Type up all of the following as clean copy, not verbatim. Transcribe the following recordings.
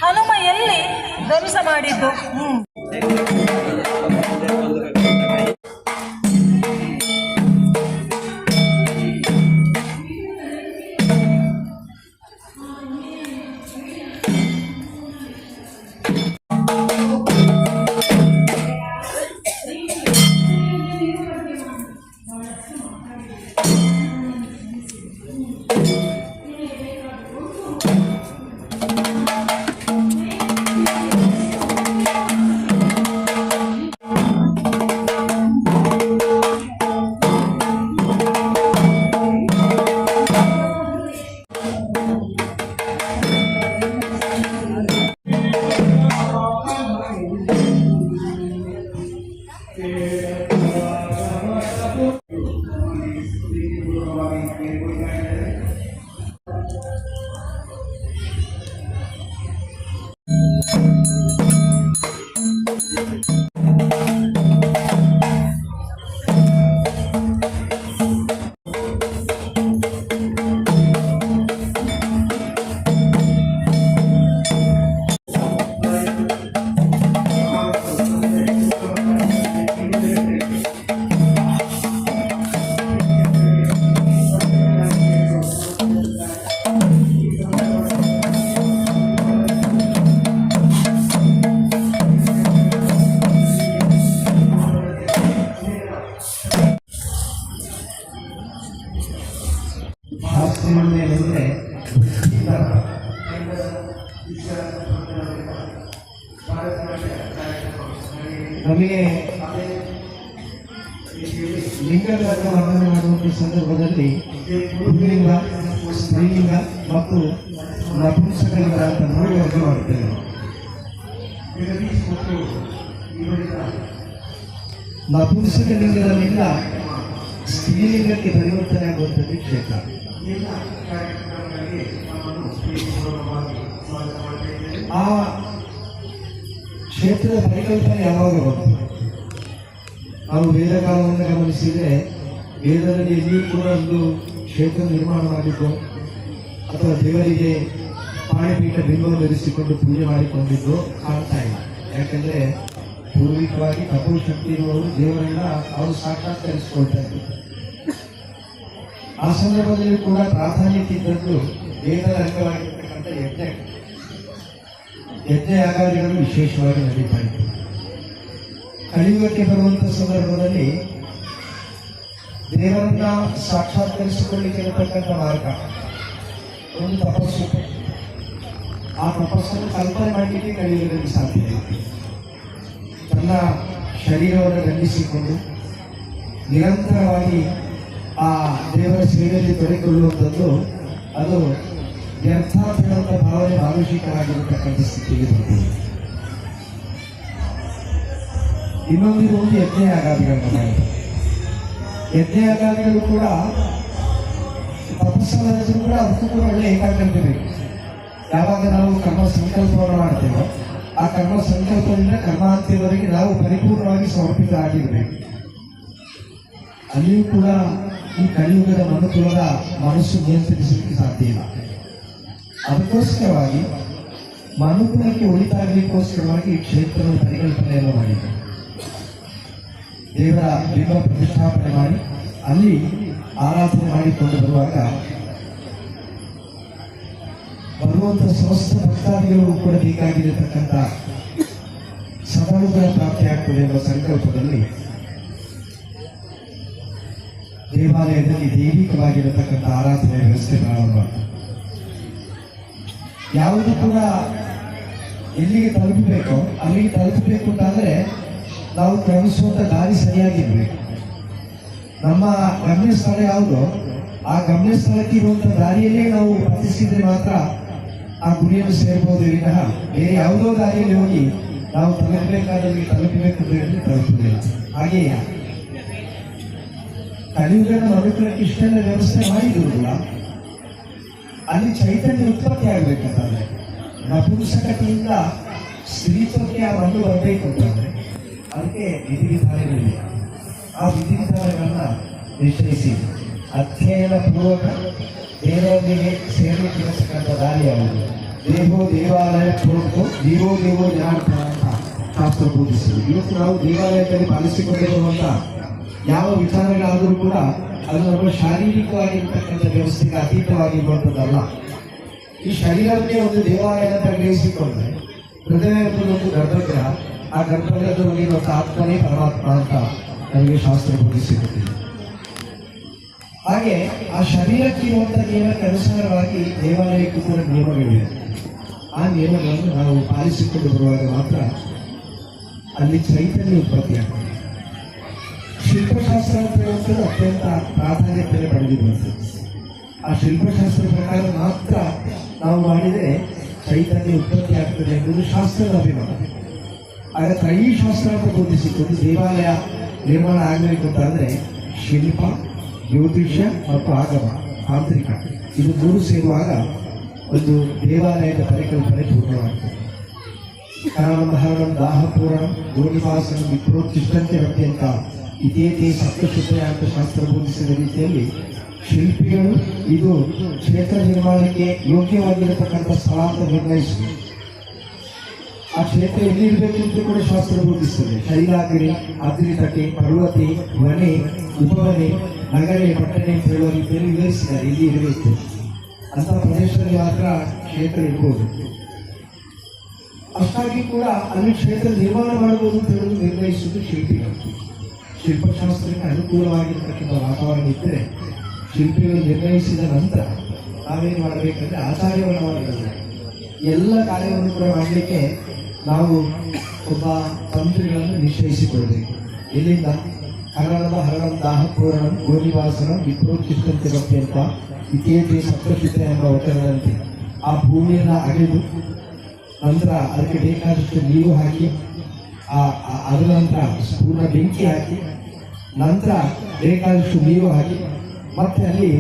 ಹನುಮ ಎಲ್ಲಿ ಧ್ವಂಸ ಮಾಡಿದ್ದು? ನಮಗೆ ಲಿಂಗಗಳನ್ನು ವರ್ಣನೆ ಮಾಡುವಂಥ ಸಂದರ್ಭದಲ್ಲಿ ಪುಲ್ಲಿಂಗ, ಸ್ತ್ರೀಲಿಂಗ ಮತ್ತು ನಪುಂಸಕಲಿಂಗ ಅಂತ ನೋಡಿ ವರ್ಗ ಮಾಡುತ್ತೇವೆ. ನಪುಂಸಕಲಿಂಗದ ಲಿಂಗ ಸ್ತ್ರೀಲಿಂಗಕ್ಕೆ ಪರಿವರ್ತನೆ ಆಗುವಂಥದ್ದು ಕ್ಷೇತ್ರ. ಆ ಕ್ಷೇತ್ರದ ಪರಿಕಲ್ಪನೆ ಯಾವಾಗ ಬಂತು? ನಾವು ವೇದಕಾಲವನ್ನು ಗಮನಿಸಿದರೆ ವೇದದಲ್ಲಿ ಎಲ್ಲಿಯೂ ಕೂಡ ಒಂದು ಕ್ಷೇತ್ರ ನಿರ್ಮಾಣ ಮಾಡಿದ್ದು ಅಥವಾ ದೇವರಿಗೆ ಪಾಣಿಪೀಠ ಬಿಂಬವನ್ನು ಧರಿಸಿಕೊಂಡು ಪೂಜೆ ಮಾಡಿಕೊಂಡಿದ್ದು ಕಾಣ್ತಾ ಇಲ್ಲ. ಯಾಕೆಂದರೆ ಪೂರ್ವಿಕವಾಗಿ ತಪೋಶಕ್ತಿ ಇರುವವರು ದೇವರನ್ನ ಅವರು ಸಾಕ್ಷಾತ್ಕರಿಸಿಕೊಳ್ತಾ ಇದ್ರು. ಆ ಸಂದರ್ಭದಲ್ಲಿ ಕೂಡ ಪ್ರಾಧಾನ್ಯತೆ ಇದ್ದದ್ದು ವೇದದ ಅಂಗವಾಗಿರ್ತಕ್ಕಂಥ ಯಜ್ಞ ಯಾಗಾದಿಗಳು ವಿಶೇಷವಾಗಿ ನಡೀತಾ ಇತ್ತು. ಕಲಿಯುಗಕ್ಕೆ ಬರುವಂಥ ಸಂದರ್ಭದಲ್ಲಿ ದೇವರನ್ನ ಸಾಕ್ಷಾತ್ಕರಿಸಿಕೊಳ್ಳಿಕ್ಕೆ ಇರತಕ್ಕಂಥ ಮಾರ್ಗ ಒಂದು ತಪಸ್ಸು. ಆ ತಪಸ್ಸನ್ನು ಕಲ್ಪನೆ ಮಾಡಲಿಕ್ಕೆ ಕಲಿಯುಗದಲ್ಲಿ ಸಾಧ್ಯ ಇದೆ. ತನ್ನ ಶರೀರವನ್ನು ದಂಡಿಸಿಕೊಂಡು ನಿರಂತರವಾಗಿ ಆ ದೇವರ ಸೇವೆಯಲ್ಲಿ ತೊಡಗಿಕೊಳ್ಳುವಂಥದ್ದು ಅದು ವ್ಯರ್ಥಾರ್ಥದಂಥ ಭಾವನೆ ಮಾನುಷಿಕವಾಗಿರತಕ್ಕಂಥ ಸ್ಥಿತಿಗೆ ಬರ್ತದೆ. ಇನ್ನೊಂದಿರುವುದು ಯಜ್ಞಯಾಗಾದಿಗಳನ್ನು ಮಾಡಿದೆ. ಯಜ್ಞಯಾಗಾದಿಗಳು ಕೂಡ ತಪಸ್ಸು ಕೂಡ ಅದಕ್ಕೂ ಕೂಡ ಒಳ್ಳೆ ಏಕಾಗ್ರತೆ ಬೇಕು. ಯಾವಾಗ ನಾವು ಕರ್ಮ ಸಂಕಲ್ಪವನ್ನು ಮಾಡ್ತೇವೋ ಆ ಕರ್ಮ ಸಂಕಲ್ಪದಿಂದ ಕರ್ಮಾಂತ್ಯವರೆಗೆ ನಾವು ಪರಿಪೂರ್ಣವಾಗಿ ಸಮರ್ಪಿತರಾಗಿರಬೇಕು. ಅಲ್ಲಿಯೂ ಕೂಡ ಈ ಕಲಿಯುಗದ ಮನುಕುಲದ ಮನಸ್ಸು ನಿಯಂತ್ರಿಸಲಿಕ್ಕೆ ಸಾಧ್ಯ ಇಲ್ಲ. ಅದಕ್ಕೋಸ್ಕರವಾಗಿ ಮನುಕುಲಕ್ಕೆ ಒಳಿತಾಗಲಿಕ್ಕೋಸ್ಕರವಾಗಿ ಈ ಕ್ಷೇತ್ರದ ಪರಿಕಲ್ಪನೆಯನ್ನು ಮಾಡಿದೆ. ದೇವರ ಬಿಂಬ ಪ್ರತಿಷ್ಠಾಪನೆ ಮಾಡಿ ಅಲ್ಲಿ ಆರಾಧನೆ ಮಾಡಿಕೊಂಡು ಬರುವಂಥ ಸಮಸ್ತ ಭಕ್ತಾದಿಗಳು ಕೂಡ ಬೇಕಾಗಿರತಕ್ಕಂಥ ಸದಾನುಗ್ರಹ ಪ್ರಾಪ್ತಿಯಾಗ್ತದೆ ಎಂಬ ಸಂಕಲ್ಪದಲ್ಲಿ ದೇವಾಲಯದಲ್ಲಿ ದೈವಿಕವಾಗಿರತಕ್ಕಂಥ ಆರಾಧನೆ ವ್ಯವಸ್ಥೆ ಪ್ರಾರಂಭ. ಯಾವುದು ಕೂಡ ಎಲ್ಲಿಗೆ ತಲುಪಬೇಕೋ ಅಲ್ಲಿಗೆ ತಲುಪಬೇಕು ಅಂತಾದರೆ ನಾವು ಕ್ರಮಿಸುವಂಥ ದಾರಿ ಸರಿಯಾಗಿರ್ಬೇಕು. ನಮ್ಮ ಗಮ್ಯ ಸ್ಥಳ ಯಾವುದೋ ಆ ಗಮ್ಯ ಸ್ಥಳಕ್ಕೆ ಇರುವಂಥ ದಾರಿಯಲ್ಲೇ ನಾವು ವರ್ತಿಸಿದ್ರೆ ಮಾತ್ರ ಆ ಗುರಿಯನ್ನು ಸೇರ್ಬೋದು. ವಿನಃ ಬೇರೆ ಯಾವುದೋ ದಾರಿಯಲ್ಲಿ ಹೋಗಿ ನಾವು ತಲುಪಬೇಕಾದಲ್ಲಿ ತಲುಪಬೇಕು ಅಂತ ಹೇಳಿದ್ರೆ ತಲುಪುವುದಿಲ್ಲ. ಹಾಗೆಯೇ ಕಲಿಯುಗದ ಮನುಕುಲಕ್ಕೆ ಇಷ್ಟೆಲ್ಲ ವ್ಯವಸ್ಥೆ ಮಾಡಿದ್ರಲ್ಲ, ಅಲ್ಲಿ ಚೈತನ್ಯ ಉತ್ಪತ್ತಿ ಆಗಬೇಕಂತಂದ್ರೆ ನಪುಂಸಕತೆಯಿಂದ ಸ್ತ್ರೀತ್ವಕ್ಕೆ ಆ ಮಣ್ಣು ಬರಬೇಕು ಅಂತಂದ್ರೆ ಅದಕ್ಕೆ ವಿಧಿವಿಧಾನಗಳಿವೆ. ಆ ವಿಧಿವಿಧಾನಗಳನ್ನ ನಿಶ್ಚಯಿಸಿ ಅಧ್ಯಯನ ಪೂರ್ವಕ ದೇವರೊಂದಿಗೆ ಸೇರಿಕೊಳ್ಳತಕ್ಕಂಥ ದಾರಿ ಯಾವುದು? ದೇವೋ ದೇವಾಲಯ ಪೂರ್ವಕ ದೇವೋ ದೇವೋ ಜನಾರ್ದನ ಅಂತ ಶಾಸ್ತ್ರ ಬೋಧಿಸಿದೆ. ಇವತ್ತು ನಾವು ದೇವಾಲಯದಲ್ಲಿ ಪಾಲಿಸಿಕೊಂಡಿರುವಂಥ ಯಾವ ವಿಚಾರಗಳಾದರೂ ಕೂಡ ಅದು ನಮ್ಮ ಶಾರೀರಿಕವಾಗಿರ್ತಕ್ಕಂಥ ವ್ಯವಸ್ಥೆಗೆ ಅತೀತವಾಗಿರುವಂಥದ್ದಲ್ಲ. ಈ ಶರೀರಕ್ಕೆ ಒಂದು ದೇವಾಲಯ ಅಂತ ಗ್ರಹಿಸಿಕೊಂಡ್ರೆ ಹೃದಯ ಎಂಬುದೊಂದು ಗರ್ಭಗ್ರಹ, ಆ ಗರ್ಭಗ್ರಹದಲ್ಲಿ ಇವತ್ತು ಆತ್ಮನೇ ಪರಮಾತ್ಮ ಅಂತ ನಮಗೆ ಶಾಸ್ತ್ರ ಬೋಧಿಸಿರುತ್ತದೆ. ಹಾಗೆ ಆ ಶರೀರಕ್ಕೆ ಇರುವಂಥ ನಿಯಮಕ್ಕೆ ಅನುಸಾರವಾಗಿ ದೇವಾಲಯಕ್ಕೂ ಕೂಡ ನಿಯಮಗಳಿವೆ. ಆ ನಿಯಮಗಳನ್ನು ನಾವು ಪಾಲಿಸಿಕೊಂಡು ಬರುವಾಗ ಮಾತ್ರ ಅಲ್ಲಿ ಚೈತನ್ಯ ಉತ್ಪತ್ತಿಯಾಗ್ತದೆ. ಶಿಲ್ಪಶಾಸ್ತ್ರ ಅಂತ ಹೇಳುವಂಥದ್ದು ಅತ್ಯಂತ ಪ್ರಾಧಾನ್ಯತೆಯನ್ನು ಪಡೆದಿರುವಂಥದ್ದು. ಆ ಶಿಲ್ಪಶಾಸ್ತ್ರ ಪ್ರಕಾರ ಮಾತ್ರ ನಾವು ಮಾಡಿದರೆ ಚೈತನ್ಯ ಉತ್ಪತ್ತಿ ಆಗ್ತದೆ ಎಂಬುದು ಶಾಸ್ತ್ರದ ಅಭಿಮತ. ಹಾಗಾದ್ರೆ ಈ ಶಾಸ್ತ್ರ ಅಂತ ಬೋಧಿಸಿಕೊಂಡು ದೇವಾಲಯ ನಿರ್ಮಾಣ ಆಗಬೇಕು ಅಂತಾದರೆ ಶಿಲ್ಪ, ಜ್ಯೋತಿಷ್ಯ ಮತ್ತು ಆಗಮ, ತಾಂತ್ರಿಕ ಇದು ಮೂರು ಸೇರುವಾಗ ಒಂದು ದೇವಾಲಯದ ಪರಿಕಲ್ಪನೆ ಪೂರ್ಣವಾಗ್ತದೆ. ಕಾರಣಂ ಹರಣಂ ದಾಹಪೂರಣಂ ಗೋನಿವಾಸನ ವಿಪ್ರೋತ್ತಿಷ್ಠಂತೆ ಅತ್ಯಂತ ಇತೇತಿ ಸಪ್ತಶುದ್ಧಯ ಅಂತ ಶಾಸ್ತ್ರ ಬೋಧಿಸಿದ ರೀತಿಯಲ್ಲಿ ಶಿಲ್ಪಿಗಳು ಇದು ಕ್ಷೇತ್ರ ನಿರ್ಮಾಣಕ್ಕೆ ಯೋಗ್ಯವಾಗಿರತಕ್ಕಂಥ ಸ್ಥಳ ಅಂತ ನಿರ್ಣಯಿಸಿದೆ. ಆ ಕ್ಷೇತ್ರ ಎಲ್ಲಿ ಇರಬೇಕು ಅಂತ ಕೂಡ ಶಾಸ್ತ್ರ ಬೋಧಿಸ್ತದೆ. ಶೈಲಾಗಿರಿ, ಅದ್ರಿತಟೆ, ಪರ್ವತಿ, ವನೆ, ಉಪವನೆ, ನಗರೆ, ಪಟ್ಟಣೆ ಅಂತ ಹೇಳುವ ರೀತಿಯಲ್ಲಿ ವಿವರಿಸಿದ್ದಾರೆ. ಇಲ್ಲಿ ಇರಬೇಕು ಅಂತ ಪ್ರದೇಶದಲ್ಲಿ ಮಾತ್ರ ಕ್ಷೇತ್ರ ಇರ್ಬೋದು. ಅಷ್ಟಾಗಿ ಕೂಡ ಅಲ್ಲಿ ಕ್ಷೇತ್ರ ನಿರ್ಮಾಣ ಮಾಡಬಹುದು ಅಂತ ಹೇಳೋದು ನಿರ್ಣಯಿಸುವುದು ಶಿಲ್ಪಿಗಳು. ಶಿಲ್ಪಶಾಸ್ತ್ರಕ್ಕೆ ಅನುಕೂಲವಾಗಿರ್ತಕ್ಕಂಥ ವಾತಾವರಣ ಇದ್ದರೆ ಶಿಲ್ಪಿಗಳು ನಿರ್ಣಯಿಸಿದ ನಂತರ ನಾವೇನು ಮಾಡಬೇಕಂದ್ರೆ ಆಚಾರ್ಯವನ್ನು ಮಾಡಬೇಕು. ಎಲ್ಲ ಕಾರ್ಯವನ್ನು ಕೂಡ ಮಾಡಲಿಕ್ಕೆ ನಾವು ಒಬ್ಬ ತಂತ್ರಿಗಳನ್ನು ನಿಶ್ಚಯಿಸಿಕೊಳ್ಬೇಕು. ಎಲ್ಲಿಂದ? ಕನ್ನಡದ ಹರಣಂ ದಾಹಪೂರಣಂ ಗೋನಿವಾಸನ ವಿಪ್ರೋಚಿಷ್ಟಂತೆ ಅಂತ ಇತೇತಿ ಸಪ್ತಶುದ್ಧ ಎಂಬ ವಚನದಂತೆ ಆ ಭೂಮಿಯನ್ನು ಅಗೆದು ನಂತರ ಅದಕ್ಕೆ ಬೇಕಾದಷ್ಟು ನೀರು ಹಾಕಿ ಅದರ ನಂತರ ಪೂರ್ಣ ಬೆಂಕಿ ಹಾಕಿ ನಂತರ ಬೇಕಾದಷ್ಟು ನೀರು ಹಾಕಿ ಮತ್ತೆ ಅಲ್ಲಿ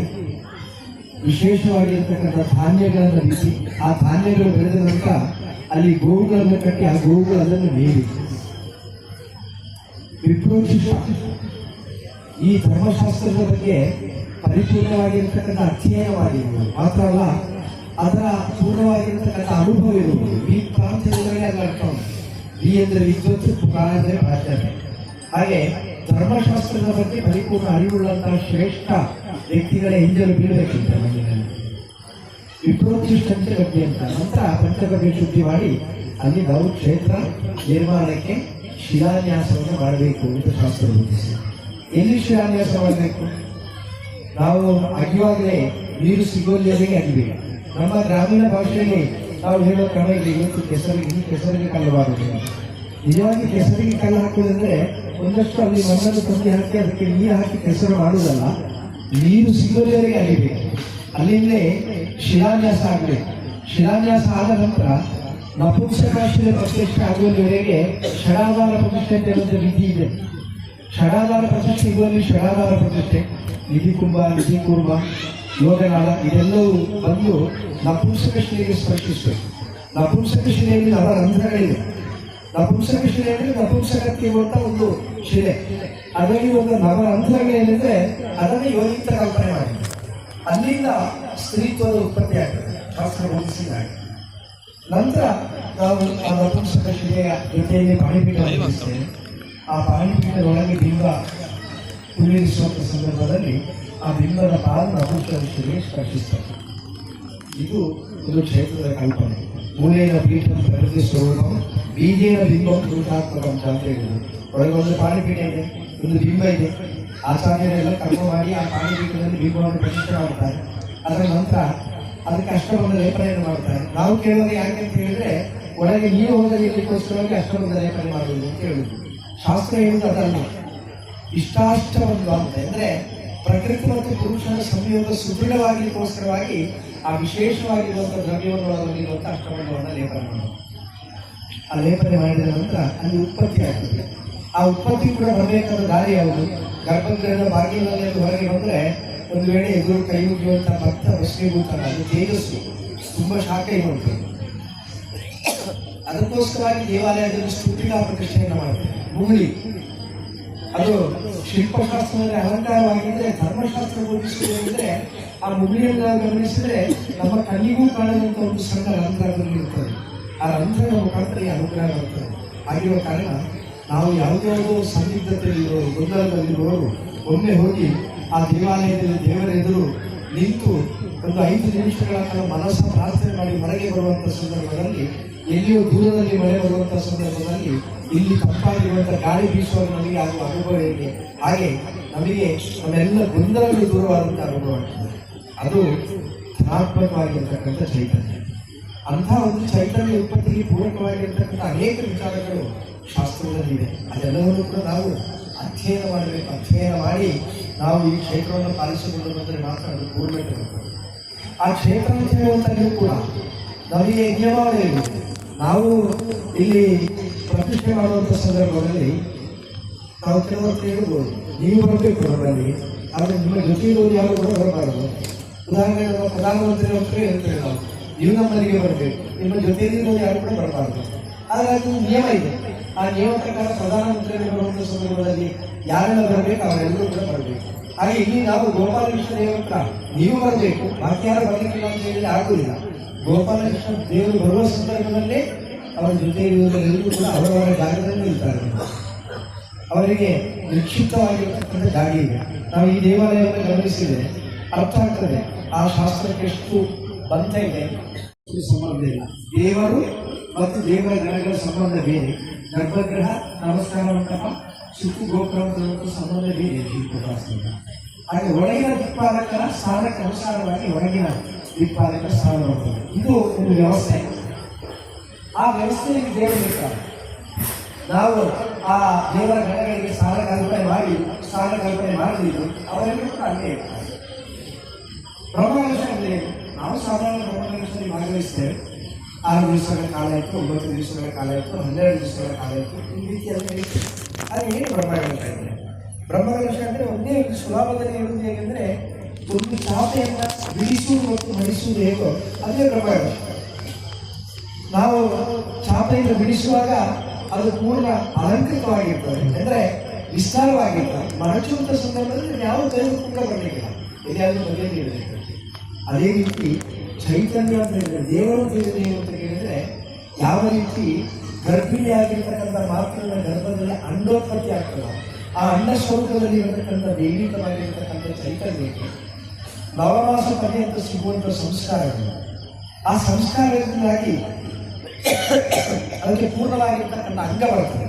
ವಿಶೇಷವಾಗಿರ್ತಕ್ಕಂಥ ಧಾನ್ಯಗಳನ್ನು ಬಿಸಿ ಆ ಧಾನ್ಯಗಳು ಬೆಳೆದ ನಂತರ ಅಲ್ಲಿ ಗೋವುಗಳನ್ನು ಕಟ್ಟಿ ಆ ಗೋವುಗಳು ಅದನ್ನು ಮೇಲಿ ವಿಪ್ರೋಚಿಷ್ಟ ಈ ಧರ್ಮಶಾಸ್ತ್ರದ ಬಗ್ಗೆ ಪರಿಪೂರ್ಣವಾಗಿರ್ತಕ್ಕಂಥ ಅಧ್ಯಯನವಾಗಿರುವುದು ಮಾತ್ರ ಅಲ್ಲ, ಅದರ ಪೂರ್ಣವಾಗಿರ್ತಕ್ಕಂಥ ಅನುಭವ ಇರುವುದು. ಈ ಪ್ರಾಂತ್ಯದಲ್ಲಿ ಅದರ ಅರ್ಥ ಉಂಟು. ಈ ಅಂದರೆ ವಿದ್ವತ್ತು, ಪ್ರಾಣ ಅಂದರೆ ಪ್ರಾಚಾರ್ಯ. ಹಾಗೆ ಧರ್ಮಶಾಸ್ತ್ರದ ಬಗ್ಗೆ ಪರಿಪೂರ್ಣ ಅರಿವುಳ್ಳಂತಹ ಶ್ರೇಷ್ಠ ವ್ಯಕ್ತಿಗಳ ಹಿಂಜಲು ಬೀಳಬೇಕಿಂತ ಮಣ್ಣಿನಲ್ಲಿ ವಿಪ್ರೋಚಿಷ್ಟಂತೆ ಬಗ್ಗೆ ಅಂತ ನಂತರ ಪಂಚಗವ್ಯ ಶುದ್ಧಿ ಮಾಡಿ ಅಲ್ಲಿ ನಾವು ಕ್ಷೇತ್ರ ನಿರ್ಮಾಣಕ್ಕೆ ಶಿಲಾನ್ಯಾಸವನ್ನು ಮಾಡಬೇಕು ಅಂತ ಶಾಸ್ತ್ರ ಬೋಧಿಸಿ. ಎಲ್ಲಿ ಶಿಲಾನ್ಯಾಸ ಮಾಡಬೇಕು? ನಾವು ಅಗಿವಾಗಲೇ ನೀರು ಸಿಗೋಲ್ಲಿವರೆಗೆ ಅಗಿಬೇಕು. ನಮ್ಮ ಗ್ರಾಮೀಣ ಭಾಷೆಯಲ್ಲಿ ನಾವು ಹೇಳೋ ಕ್ರಮ ಇದೆ. ಇವತ್ತು ಕೆಸರಿಗೆ ಕಲ್ಲು ಮಾಡುವುದು. ನಿಜವಾಗಿ ಕೆಸರಿಗೆ ಕಲ್ಲು ಹಾಕುವುದಂದ್ರೆ ಒಂದಷ್ಟು ಅಲ್ಲಿ ಮಣ್ಣನ್ನು ತಂದು ಹಾಕಿ ಅದಕ್ಕೆ ನೀರು ಹಾಕಿ ಕೆಸರು ಮಾಡುವುದಲ್ಲ, ನೀರು ಸಿಗೋಲ್ಲಿವರೆಗೆ ಅಗಿಬೇಕು. ಅಲ್ಲಿಂದಲೇ ಶಿಲಾನ್ಯಾಸ ಆಗಬೇಕು. ಶಿಲಾನ್ಯಾಸ ಆದ ನಂತರ ನಪುಂಸಕಾಶಿಲೆ ಪ್ರತಿಷ್ಠೆ ಆಗುವಲ್ಲಿವರೆಗೆ ಷಡಾಧಾರ ಪ್ರತಿಷ್ಠೆ ಅಂತ ಹೇಳುವಂಥ ವಿಧಿ ಇದೆ. ಷಡಾಧಾರ ಪ್ರತಿಷ್ಠೆ ಇರುವಲ್ಲಿ ಷಡಾಧಾರ ಪ್ರತಿಷ್ಠೆ, ನಿಧಿಕುಂಭ, ನಿಧಿಕೂರ್ಮ, ಯೋಗನಾಳ ಇದೆಲ್ಲವೂ ಬಂದು ನಪುಂಸಕ ಶಿಲೆಗೆ ಸ್ಪರ್ಶಿಸಬೇಕು. ನಪುಂಸಕ ಶಿಲೆಯಲ್ಲಿ ನವರಂಧ್ರಗಳಿವೆ. ನಪುಂಸಕ ಶಿಲೆ ಅಂದರೆ ನಪುಂಸಕಕ್ಕೆ ಇರುವಂಥ ಒಂದು ಶಿಲೆ. ಅದರಲ್ಲಿ ಒಂದು ನವರಂಧ್ರಗಳೇನಿದ್ರೆ ಅದನ್ನು ಯೋಗಿತ ಕಲ್ಪನೆ ಮಾಡಿ ಅಲ್ಲಿಂದ ಸ್ತ್ರೀತ್ವದ ಉತ್ಪತ್ತಿ ಆಗ್ತದೆ ಶಾಸ್ತ್ರ ಬೋಧಿಸಿದಾಗ. ನಂತರ ನಾವು ಆ ನಪುಂಸಕ ಶಿಲೆಯ ಜೊತೆಯಲ್ಲಿ ಪಾಣಿಪೀಠ ಹೊಂದಿಸ್ತೇವೆ. ಆ ಪಾಣಿಪೀಠದೊಳಗೆ ಬಿಂಬ ಕುಳ್ಳಿರಿಸುವಂಥ ಸಂದರ್ಭದಲ್ಲಿ ಆ ಬಿಂಬದ ಪಾಲು ನಪುಂಸಕ ಶಿಲೆಗೆ ಸ್ಪರ್ಶಿಸ್ತದೆ. ಇದು ಒಂದು ಕ್ಷೇತ್ರದ ಕಲ್ಪನೆ. ಮೂಲೇನ ಪೀಠಂ ಪ್ರಕೃತಿ ಸ್ವರೂಪಂ ಬೀಜೇನ ಬಿಂಬಂ ಪುರುಷಾತ್ಮಕಂ ಅಂತ ಹೇಳಿದ್ರು. ಒಳಗೊಂದು ಪಾಣಿಪೀಠ ಇದೆ, ಒಂದು ಬಿಂಬ ಇದೆ. ಆಚಾರ್ಯರೆಲ್ಲ ಕರ್ಮ ಮಾಡಿ ಆ ಪಾಣಿಪೀಠದಲ್ಲಿ ಬಿಂಬವನ್ನು ಪ್ರತಿಷ್ಠೆ ಮಾಡ್ತಾರೆ. ಅದರ ನಂತರ ಅದಕ್ಕೆ ಅಷ್ಟಬಂಧ ಲೇಪನೆಯನ್ನು ಮಾಡ್ತಾರೆ. ನಾವು ಕೇಳೋದು ಯಾಕೆ ಅಂತ ಹೇಳಿದ್ರೆ ಒಳಗೆ ನೀರು ಹೋಗಲಿಕ್ಕೋಸ್ಕರವಾಗಿ ಅಷ್ಟಬಂಧ ಲೇಪನೆ ಮಾಡುವುದು ಅಂತ ಹೇಳುದು. ಶಾಸ್ತ್ರ ಹೇಳುವುದು ಅದಲ್ಲ. ಇಷ್ಟಾಷ್ಟಬಂಧ ಅಂತ ಅಂದ್ರೆ ಪ್ರಕೃತಿ ಮತ್ತು ಪುರುಷನ ಸಂಯೋಗ ಸುದೃಢವಾಗಲಿಕ್ಕೋಸ್ಕರವಾಗಿ ಆ ವಿಶೇಷವಾಗಿರುವಂಥ ದ್ರವ್ಯವನ್ನು ಒಳಗೊಂಡಿರುವಂಥ ಅಷ್ಟಬಂಧವನ್ನು ಲೇಪನೆ ಮಾಡೋದು. ಆ ಲೇಪನೆ ಮಾಡಿದ ನಂತರ ಅಲ್ಲಿ ಉತ್ಪತ್ತಿ ಆಗ್ತದೆ. ಆ ಉತ್ಪತ್ತಿ ಕೂಡ ಬರಬೇಕಾದ ದಾರಿ ಯಾವುದು? ಗರ್ಭಗೃಹದ ಬಾಗಿಲಿನಲ್ಲಿ ಹೊರಗೆ ಬಂದರೆ ಒಂದು ವೇಳೆ ಎದುರು ಕೈ ಮುಗಿಯುವಂಥ ಭಕ್ತ ವಶ್ಮೀಭೂತನ ಅದು ತೇಜಸ್ಸು ತುಂಬ ಶಾಖ ಇರುವಂಥದ್ದು. ಅದಕ್ಕೋಸ್ಕರವಾಗಿ ದೇವಾಲಯದಲ್ಲಿ ಸ್ತುತಿಕಾ ಪ್ರತಿಷ್ಠೆಯನ್ನು ಮಾಡ್ತಾರೆ. ಮುಗುಳಿ ಅದು ಶಿಲ್ಪಶಾಸ್ತ್ರದಲ್ಲಿ ಅಲಂಕಾರವಾಗಿದ್ರೆ ಧರ್ಮಶಾಸ್ತ್ರ ಬೋಧಿಸುವುದಂದ್ರೆ ಆ ಮುಗುಳಿಯನ್ನು ನಾವು ಗಮನಿಸಿದ್ರೆ ನಮ್ಮ ಕಣ್ಣಿಗೂ ಕಾಣದಂತ ಒಂದು ಸಣ್ಣ ರಂಧ್ರದಲ್ಲಿ ಇರ್ತದೆ. ಆ ರಂಧ್ರದ ಮುಖಾಂತರ ಈ ಅನುಗ್ರಹ ಬರ್ತದೆ. ಆಗಿರುವ ಕಾರಣ ನಾವು ಯಾವುದ್ಯಾವುದೋ ಸಂದಿಗ್ಧತೆಯಲ್ಲಿರೋ ಗೊಂದಲದಲ್ಲಿರೋರು ಒಮ್ಮೆ ಹೋಗಿ ಆ ದೇವಾಲಯದಲ್ಲಿ ದೇವರ ಎದುರು ನಿಂತು ಒಂದು 5 ನಿಮಿಷಗಳ ಕಾಲ ಮನಸ್ಸ ಪ್ರಾರ್ಥನೆ ಮಾಡಿ ಹೊರಗೆ ಬರುವಂಥ ಸಂದರ್ಭದಲ್ಲಿ, ಎಲ್ಲಿಯೋ ದೂರದಲ್ಲಿ ಮಳೆ ಬರುವಂಥ ಸಂದರ್ಭದಲ್ಲಿ ಇಲ್ಲಿ ತಂಪಾಗಿರುವಂಥ ಗಾಳಿ ಬೀಸುವಾಗ ನಮಗೆ ಆಗುವ ಅನುಭವ ಹೇಗೆ, ಹಾಗೆ ನಮಗೆ ನಮ್ಮೆಲ್ಲ ಗೊಂದಲಗಳು ದೂರವಾದಂಥ ಅನುಭವ ಆಗ್ತದೆ. ಅದು ಧನಾತ್ಮಕವಾಗಿರ್ತಕ್ಕಂಥ ಚೈತನ್ಯ. ಅಂಥ ಒಂದು ಚೈತನ್ಯ ಉತ್ಪತ್ತಿಗೆ ಪೂರಕವಾಗಿರ್ತಕ್ಕಂಥ ಅನೇಕ ವಿಚಾರಗಳು ಶಾಸ್ತ್ರದಲ್ಲಿದೆ. ಅದೆಲ್ಲವನ್ನೂ ಕೂಡ ನಾವು ಅಧ್ಯಯನ ಮಾಡಬೇಕು. ಅಧ್ಯಯನ ಮಾಡಿ ನಾವು ಈ ಕ್ಷೇತ್ರವನ್ನು ಪಾಲಿಸಿಕೊಂಡು ಬಂದರೆ ಮಾತ್ರ ಅದು ಪೂರ್ಣತೆ. ಆ ಕ್ಷೇತ್ರ ಅಂತ ಹೇಳುವಂಥದ್ದು ಕೂಡ ನಮಗೆ ನಿಯಮಾವಳಿ ಇದೆ. ನಾವು ಇಲ್ಲಿ ಪ್ರತಿಷ್ಠೆ ಮಾಡುವಂಥ ಸಂದರ್ಭದಲ್ಲಿ ನಾವು ಕೆಲವೊಂದು ಹೇಳ್ಬೋದು, ನೀವು ಬರಬೇಕು ನಮ್ಮಲ್ಲಿ, ಆದರೆ ನಿಮ್ಮ ಜೊತೆ ಇರೋರು ಯಾರು ಕೂಡ ಬರಬಾರದು. ಉದಾಹರಣೆಗೆ ನಮ್ಮ ಪ್ರಧಾನಮಂತ್ರಿ ಅಂತಲೇ ಹೇಳ್ತೇವೆ ನಾವು, ನೀವು ನಮ್ಮಲ್ಲಿಗೆ ಬರಬೇಕು, ನಿಮ್ಮ ಜೊತೆಯಲ್ಲಿ ಯಾರು ಕೂಡ ಬರಬಾರದು. ಆದರೆ ಅದು ನಿಯಮ ಇದೆ. ಆ ನಿಯಮ ಪ್ರಕಾರ ಪ್ರಧಾನಮಂತ್ರಿಗಳು ಬರುವಂಥ ಸಂದರ್ಭದಲ್ಲಿ ಯಾರೆಲ್ಲ ಬರಬೇಕು ಅವರೆಲ್ಲರೂ ಕೂಡ ಬರಬೇಕು. ಹಾಗೆ ಇಲ್ಲಿ ನಾವು ಗೋಪಾಲಕೃಷ್ಣ ದೇವರ ನೀವು ಬರಬೇಕು, ಬಾಕಿ ಯಾರು ಬರಲಿಕ್ಕಿಲ್ಲ ಅಂತ ಹೇಳಿ ಆಗುವುದಿಲ್ಲ. ಗೋಪಾಲಕೃಷ್ಣ ದೇವರು ಬರುವ ಸಂದರ್ಭದಲ್ಲೇ ಅವರ ಜೊತೆ ಇರುವುದರೆಲ್ಲರೂ ಕೂಡ ಅವರವರ ಜಾಗದಲ್ಲಿ ಇರ್ತಾರೆ. ಅವರಿಗೆ ನಿಕ್ಷಿಪ್ತವಾಗಿರತಕ್ಕಂಥ ಗಾಡಿ ಇದೆ. ನಾವು ಈ ದೇವಾಲಯವನ್ನು ಗಮನಿಸಿದರೆ ಅರ್ಥ ಆಗ್ತದೆ ಆ ಶಾಸ್ತ್ರಕ್ಕೆ ಎಷ್ಟು ಬಂತ ಇದೆ. ಸಂಬಂಧ ಇಲ್ಲ. ದೇವರು ಮತ್ತು ದೇವರ ಗಣಗಳ ಸಂಬಂಧ ಬೇರೆ. ಗರ್ಭಗೃಹ, ನಮಸ್ಕಾರ ಮಂಟಪ, ಸುತ್ತು ಗೋಪುರ ಸಂಬಂಧ ಬೇರೆ ಶಿಲ್ಪಶಾಸ್ತ್ರ. ಹಾಗೆ ಒಳಗಿನ ದಿಕ್ಪಾಲಕರ ಸ್ಥಾನಕ್ಕೆ ಅನುಸಾರವಾಗಿ ಹೊರಗಿನ ದಿಕ್ಪಾಲಕರ ಸ್ಥಾನ ಬರ್ತದೆ. ಇದು ಒಂದು ವ್ಯವಸ್ಥೆ. ಆ ವ್ಯವಸ್ಥೆಯಲ್ಲಿ ದೇವರು ಇರ್ತಾರೆ. ನಾವು ಆ ದೇವರ ಗಣಗಳಿಗೆ ಸ್ಥಾನ ಕಲ್ಪನೆ ಮಾಡಲಿದ್ದು ಅವರೆಲ್ಲರೂ ಕೂಡ ಅಲ್ಲೇ ಇರ್ತಾರೆ. ಬ್ರಹ್ಮಕಲಶ ನಾವು ಸಾಧಾರಣ ಬ್ರಹ್ಮಕಲಶದಲ್ಲಿ ಭಾಗವಹಿಸ್ತೇವೆ. 6 ದಿವಸಗಳ ಕಾಲ ಆಯಿತು, 9 ದಿವಸಗಳ ಕಾಲ ಆಯಿತು, 12 ದಿವಸಗಳ ಕಾಲ ಆಯಿತು, ಈ ರೀತಿಯಾಗಿ ನಡೀತದೆ. ಅದು ಏನು ಬ್ರಹ್ಮಕಲಶ ಅಂದರೆ? ಬ್ರಹ್ಮಕಲಶ ಅಂದರೆ ಒಂದೇ ಒಂದು ಸುಲಭದಲ್ಲಿ ಹೇಳುವುದು ಹೇಗೆಂದರೆ, ಒಂದು ಚಾಪೆಯನ್ನು ಬಿಡಿಸುವುದು ಮತ್ತು ಮಡಿಸುವುದು ಹೇಗೋ ಅದೇ ಬ್ರಹ್ಮಕಲಶ. ನಾವು ಚಾಪೆಯನ್ನು ಬಿಡಿಸುವಾಗ ಅದು ಪೂರ್ಣ ಅಲಂಕೃತವಾಗಿರ್ತದೆ, ಅಂದರೆ ವಿಸ್ತಾರವಾಗಿರ್ತದೆ. ಮಡಚುವಂಥ ಸಂದರ್ಭದಲ್ಲಿ ಯಾವ ಕೈಗೂ ಕೂಡ ಬರಲಿಕ್ಕಿಲ್ಲ, ಎಲ್ಲಿಯಾದರೂ ಬಗೆಯಲ್ಲಿ ಇರಬೇಕು. ಅದೇ ರೀತಿ ಚೈತನ್ಯ ಅಂತ ಹೇಳಿದ್ರೆ, ದೇವರು ಏನು ಅಂತ ಹೇಳಿದರೆ, ಯಾವ ರೀತಿ ಗರ್ಭಿಣಿಯಾಗಿರ್ತಕ್ಕಂಥ ಮಾತೃಗಳ ಗರ್ಭದಲ್ಲಿ ಅಂಡೋತ್ಪತ್ತಿ ಆಗ್ತದೆ, ಆ ಅಂಡ ಸ್ವರೂಪದಲ್ಲಿ ಇರತಕ್ಕಂಥ ದೈವಿಕವಾಗಿರ್ತಕ್ಕಂಥ ಚೈತನ್ಯಕ್ಕೆ ನವಮಾಸ ಪರ್ಯಂತ ಸಿಗುವಂಥ ಸಂಸ್ಕಾರಗಳು, ಆ ಸಂಸ್ಕಾರದಿಂದಾಗಿ ಅದಕ್ಕೆ ಪೂರ್ಣವಾಗಿರ್ತಕ್ಕಂಥ ಅಂಗ ಬರ್ತದೆ.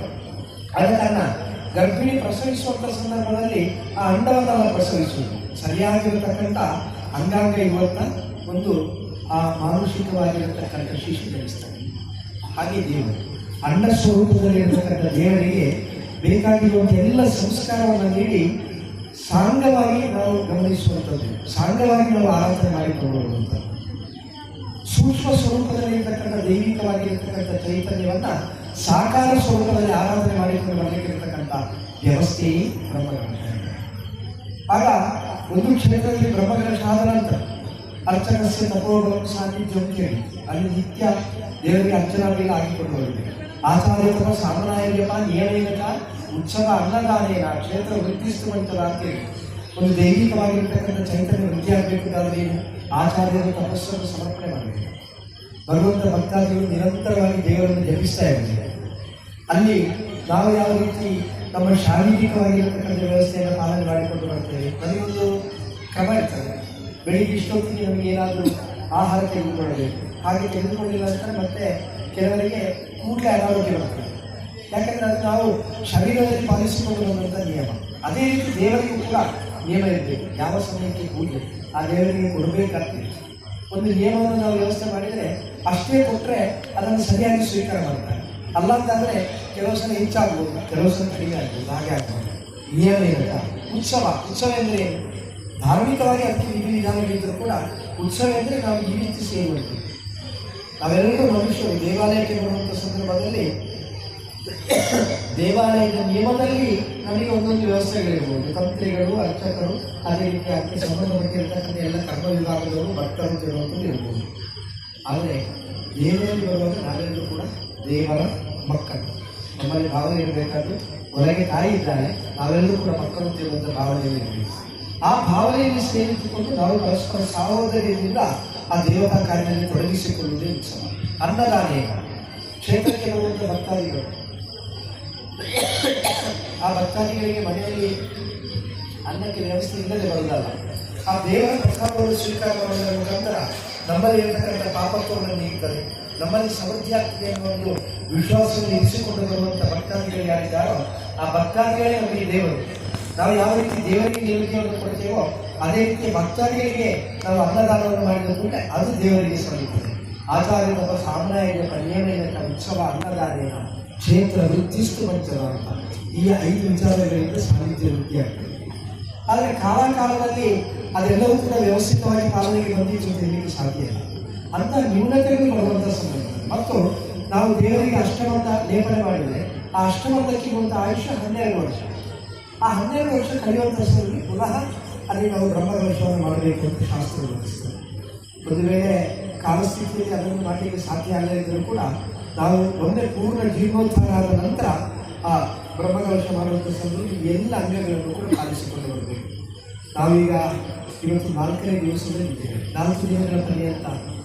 ಆದ ಕಾರಣ ಗರ್ಭಿಣಿ ಪ್ರಸವಿಸುವಂಥ ಸಂದರ್ಭದಲ್ಲಿ ಆ ಅಂಡವನ್ನು ಪ್ರಸವಿಸುವುದು ಸರಿಯಾಗಿರತಕ್ಕಂಥ ಅಂಗಾಂಗ ಇವತ್ತ ಒಂದು ಆ ಮಾನುಷಿಕವಾಗಿರತಕ್ಕಂಥ ಶಿಶು ಬೆಳೆಸ್ತಾರೆ. ಹಾಗೆ ದೇವರು ಅಂಡ ಸ್ವರೂಪದಲ್ಲಿ ಇರತಕ್ಕಂಥ ದೇವರಿಗೆ ಬೇಕಾಗಿರುವಂಥ ಎಲ್ಲ ಸಂಸ್ಕಾರವನ್ನು ನೀಡಿ ಸಾಂಗವಾಗಿ ನಾವು ಗಮನಿಸುವಂಥದ್ದು, ಸಾಂಗವಾಗಿ ನಾವು ಆರಾಧನೆ ಮಾಡಿಕೊಳ್ಳುವಂಥದ್ದು. ಸೂಕ್ಷ್ಮ ಸ್ವರೂಪದಲ್ಲಿ ಇರತಕ್ಕಂಥ ದೈವಿಕವಾಗಿರತಕ್ಕಂಥ ಚೈತನ್ಯವನ್ನು ಸಾಕಾರ ಸ್ವರೂಪದಲ್ಲಿ ಆರಾಧನೆ ಮಾಡಿಕೊಂಡು ಬರಲಿಕ್ಕಿರತಕ್ಕಂಥ ವ್ಯವಸ್ಥೆಯೇ ಬ್ರಹ್ಮಕಲಶ. ಆಗ ಒಂದು ಕ್ಷೇತ್ರದಲ್ಲಿ ಬ್ರಹ್ಮಕಲಶ ಆದ ನಂತರ ಅರ್ಚಕಸ್ಯ ತಪೋಬಲ ಸಾನ್ನಿಧ್ಯ ಅಂತ ಹೇಳಿ ಅಲ್ಲಿ ನಿತ್ಯ ದೇವರಿಗೆ ಅರ್ಚನಾದಿಗಳು ಆಗಿಕೊಂಡು ಬರಬೇಕು. ಆಚಾರ್ಯತಮ ಸಾಮನಾಯಕ ನಿಯಮೇನ ಉತ್ಸವ ಅನ್ನದಾನೇನ ಕ್ಷೇತ್ರ ವೃದ್ಧಿಸುವಂಥದ ಅಂತೇಳಿ ಒಂದು ದೈವಿಕವಾಗಿರ್ತಕ್ಕಂಥ ಚೈತನ್ಯ ವೃದ್ಧಿ ಆಗಬೇಕಾದ್ರೆ ಏನು? ಆಚಾರ್ಯರು ತಪಸ್ಸನ್ನು ಸಮರ್ಪಣೆ ಮಾಡಬೇಕು. ಬರುವಂಥ ಭಕ್ತಾದಿಗಳು ನಿರಂತರವಾಗಿ ದೇವರನ್ನು ಜಪಿಸ್ತಾ ಇರ್ತಾರೆ. ಅಲ್ಲಿ ನಾವು ಯಾವ ರೀತಿ ನಮ್ಮ ಶಾರೀರಿಕವಾಗಿರತಕ್ಕಂಥ ವ್ಯವಸ್ಥೆಯನ್ನು ಪಾಲನೆ ಮಾಡಿಕೊಂಡು ಬರ್ತೇವೆ. ನನಗೊಂದು ಕ್ರಮ ಇರ್ತದೆ. ಬೆಳಿಗ್ಗೆ ಇಷ್ಟೊತ್ತಿಗೆ ನಮಗೆ ಏನಾದರೂ ಆಹಾರ ತೆಗೆದುಕೊಳ್ಳಬೇಕು. ಹಾಗೆ ತೆಗೆದುಕೊಂಡಿಲ್ಲ ಅಂದರೆ ಮತ್ತೆ ಕೆಲವರಿಗೆ ಕೂಡಲೇ ಅನಾರೋಗ್ಯ ಬರ್ತದೆ. ಯಾಕಂದರೆ ಅದು ನಾವು ಶರೀರದಲ್ಲಿ ಪಾಲಿಸಿಕೊಂಡು ಬಂದಂಥ ನಿಯಮ. ಅದೇ ರೀತಿ ದೇವರಿಗೂ ಕೂಡ ನಿಯಮ ಇರಬೇಕು. ಯಾವ ಸಮಯಕ್ಕೆ ಕೂಡಲೇ ಆ ದೇವರಿಗೆ ಕೊಡಬೇಕಾಗ್ತದೆ. ಒಂದು ನಿಯಮವನ್ನು ನಾವು ವ್ಯವಸ್ಥೆ ಮಾಡಿದರೆ ಅಷ್ಟೇ ಕೊಟ್ಟರೆ ಅದನ್ನು ಸರಿಯಾಗಿ ಸ್ವೀಕಾರ ಮಾಡ್ತಾರೆ. ಅಲ್ಲ ಅಂತಂದರೆ ಕೆಲವು ಸಲ ಹೆಚ್ಚಾಗ್ಬೋದು, ಕೆಲವು ಸಲ ಕಡಿಮೆ ಆಗ್ಬೋದು, ಹಾಗೆ ಆಗ್ಬೋದು. ನಿಯಮ ಇರಲ್ಲ. ಉತ್ಸವ ಎಂದರೆ ಧಾರ್ಮಿಕವಾಗಿ ಅದಕ್ಕೆ ವಿಧಿವಿಧಾನಗಳಿದ್ದರೂ ಕೂಡ ಉತ್ಸವ ಅಂದರೆ ನಾವು ಈ ರೀತಿ ಸೇರುವಂಥದ್ದು. ನಾವೆಲ್ಲರೂ ಮನುಷ್ಯರು ದೇವಾಲಯಕ್ಕೆ ಬರುವಂಥ ಸಂದರ್ಭದಲ್ಲಿ ದೇವಾಲಯದ ನಿಯಮದಲ್ಲಿ ನಮಗೆ ಒಂದೊಂದು ವ್ಯವಸ್ಥೆಗಳಿರ್ಬೋದು. ತಂತ್ರಿಗಳು, ಅರ್ಚಕರು, ಅದೇ ರೀತಿ ಅದಕ್ಕೆ ಸಂಬಂಧಪಟ್ಟಿರ್ತಕ್ಕಂಥ ಎಲ್ಲ ಕರ್ಮ ವಿಭಾಗದವರು, ಭಕ್ತರು ತಿರುವಂಥದ್ದು ಇರ್ಬೋದು. ಆದರೆ ದೇವರಲ್ಲಿ ಬರುವಾಗ ನಾವೆಲ್ಲರೂ ಕೂಡ ದೇವರ ಮಕ್ಕಳು. ನಮ್ಮಲ್ಲಿ ಭಾವನೆ ಇರಬೇಕಾದ್ದು ಒಳಗೆ ತಾಯಿ ಇದ್ದಾಳೆ, ನಾವೆಲ್ಲರೂ ಕೂಡ ಮಕ್ಕಳು ತಿರುವಂಥ ಭಾವನೆಯಲ್ಲಿ ಆ ಭಾವನೆಯಲ್ಲಿ ಸೇರಿಸಿಕೊಂಡು ನಾವು ಪರಸ್ಪರ ಸಹೋದರಿಯಿಂದ ಆ ದೇವತಾ ಕಾರ್ಯದಲ್ಲಿ ತೊಡಗಿಸಿಕೊಳ್ಳುವುದೇ ಉತ್ಸವ. ಅನ್ನದಾನೆ ಕ್ಷೇತ್ರಕ್ಕೆ ಬರುವಂಥ ಭಕ್ತಾದಿಗಳು, ಆ ಭಕ್ತಾದಿಗಳಿಗೆ ಮನೆಯಲ್ಲಿ ಅನ್ನಕ್ಕೆ ವ್ಯವಸ್ಥೆ ಇಲ್ಲದೆ ಬರುವುದಲ್ಲ, ಆ ದೇವರ ಪ್ರಸಾದವನ್ನು ಸ್ವೀಕಾರ ಮಾಡುವುದರ ಮುಖಾಂತರ ನಮ್ಮಲ್ಲಿ ಇರತಕ್ಕಂಥ ಪಾಪತ್ವವನ್ನು ನೀಡುತ್ತದೆ, ನಮ್ಮಲ್ಲಿ ಸಮೃದ್ಧಿ ಆಗ್ತದೆ ಎನ್ನುವ ಒಂದು ವಿಶ್ವಾಸವನ್ನು ಇರಿಸಿಕೊಂಡು ಬರುವಂಥ ಭಕ್ತಾದಿಗಳು ಯಾರಿದ್ದಾರೋ ಆ ಭಕ್ತಾದಿಗಳೇ ನಮಗೆ ದೇವರು. ನಾವು ಯಾವ ರೀತಿ ದೇವರಿಗೆ ನೇಮಿಕೆಯನ್ನು ಕೊಡ್ತೇವೋ ಅದೇ ರೀತಿ ಭಕ್ತಾದಿಗಳಿಗೆ ನಾವು ಅನ್ನದಾನವನ್ನು ಮಾಡಿದ ಕೂಡಲೇ ಅದು ದೇವರಿಗೆ ಸಲ್ಲುತ್ತದೆ. ಆಚಾರ್ಯ ಒಬ್ಬ ಸಾಮ್ರಾಜ್ಯ ನಿಯಮ ಉತ್ಸವ ಅನ್ನದಾನೇನ ಕ್ಷೇತ್ರ ವೃತ್ತಿಸ್ತು ಪಂಚದ ಅಂತ ಈ 5 ವಿಚಾರಗಳಿಂದ ಸಾಹಿತ್ಯ ವೃತ್ತಿಯಾಗ್ತದೆ. ಆದರೆ ಕಾಲಕಾಲದಲ್ಲಿ ಅದೆಲ್ಲವೂ ಕೂಡ ವ್ಯವಸ್ಥಿತವಾಗಿ ಪಾಲನೆಗೆ ಬಂದಿದ್ದು ಅಂತ ಹೇಳಲಿಕ್ಕೆ ಸಾಧ್ಯ ಇಲ್ಲ. ಅಂತ ನ್ಯೂನತೆಗಳು ಬರುವಂಥ ಸಂದರ್ಭ ಮತ್ತು ನಾವು ದೇವರಿಗೆ ಅಷ್ಟಮಂತ ಲೇಪನೆ ಮಾಡಿದರೆ ಆ ಅಷ್ಟಮಂತಕ್ಕೆ ಇರುವಂಥ ಆಯುಷ್ಯ 12 ವರ್ಷ. ಆ 12 ವರ್ಷ ಕಳೆಯುವಂಥ ಸಮಯದಲ್ಲಿ ಪುನಃ ಅಲ್ಲಿ ನಾವು ಬ್ರಹ್ಮಕಲಶವನ್ನು ಮಾಡಬೇಕು ಅಂತ ಶಾಸ್ತ್ರ ಬರೆಸ್ತದೆ. ಒಂದು ವೇಳೆ ಕಾಲಸ್ಥಿತಿಯಲ್ಲಿ ಅದನ್ನು ಮಾಡಲಿಕ್ಕೆ ಸಾಧ್ಯ ಆಗದಿದ್ದರೂ ಕೂಡ ನಾವು ಒಂದೇ ಪೂರ್ಣ ಜೀರ್ಣೋದ್ಧಾರ ಆದ ನಂತರ ಆ ಬ್ರಹ್ಮಕಲಶ ಮಾಡುವಂಥ ಸಮಯದಲ್ಲಿ ಎಲ್ಲ ಅಂಗಗಳನ್ನು ಕೂಡ ಪಾಲಿಸಿಕೊಂಡು ಬರಬೇಕು. ನಾವೀಗ ಇವತ್ತು 4ನೇ ದಿವಸದಲ್ಲಿ ಇದ್ದೇವೆ. 4 ದಿನಗಳ ಪರ್ಯಂತ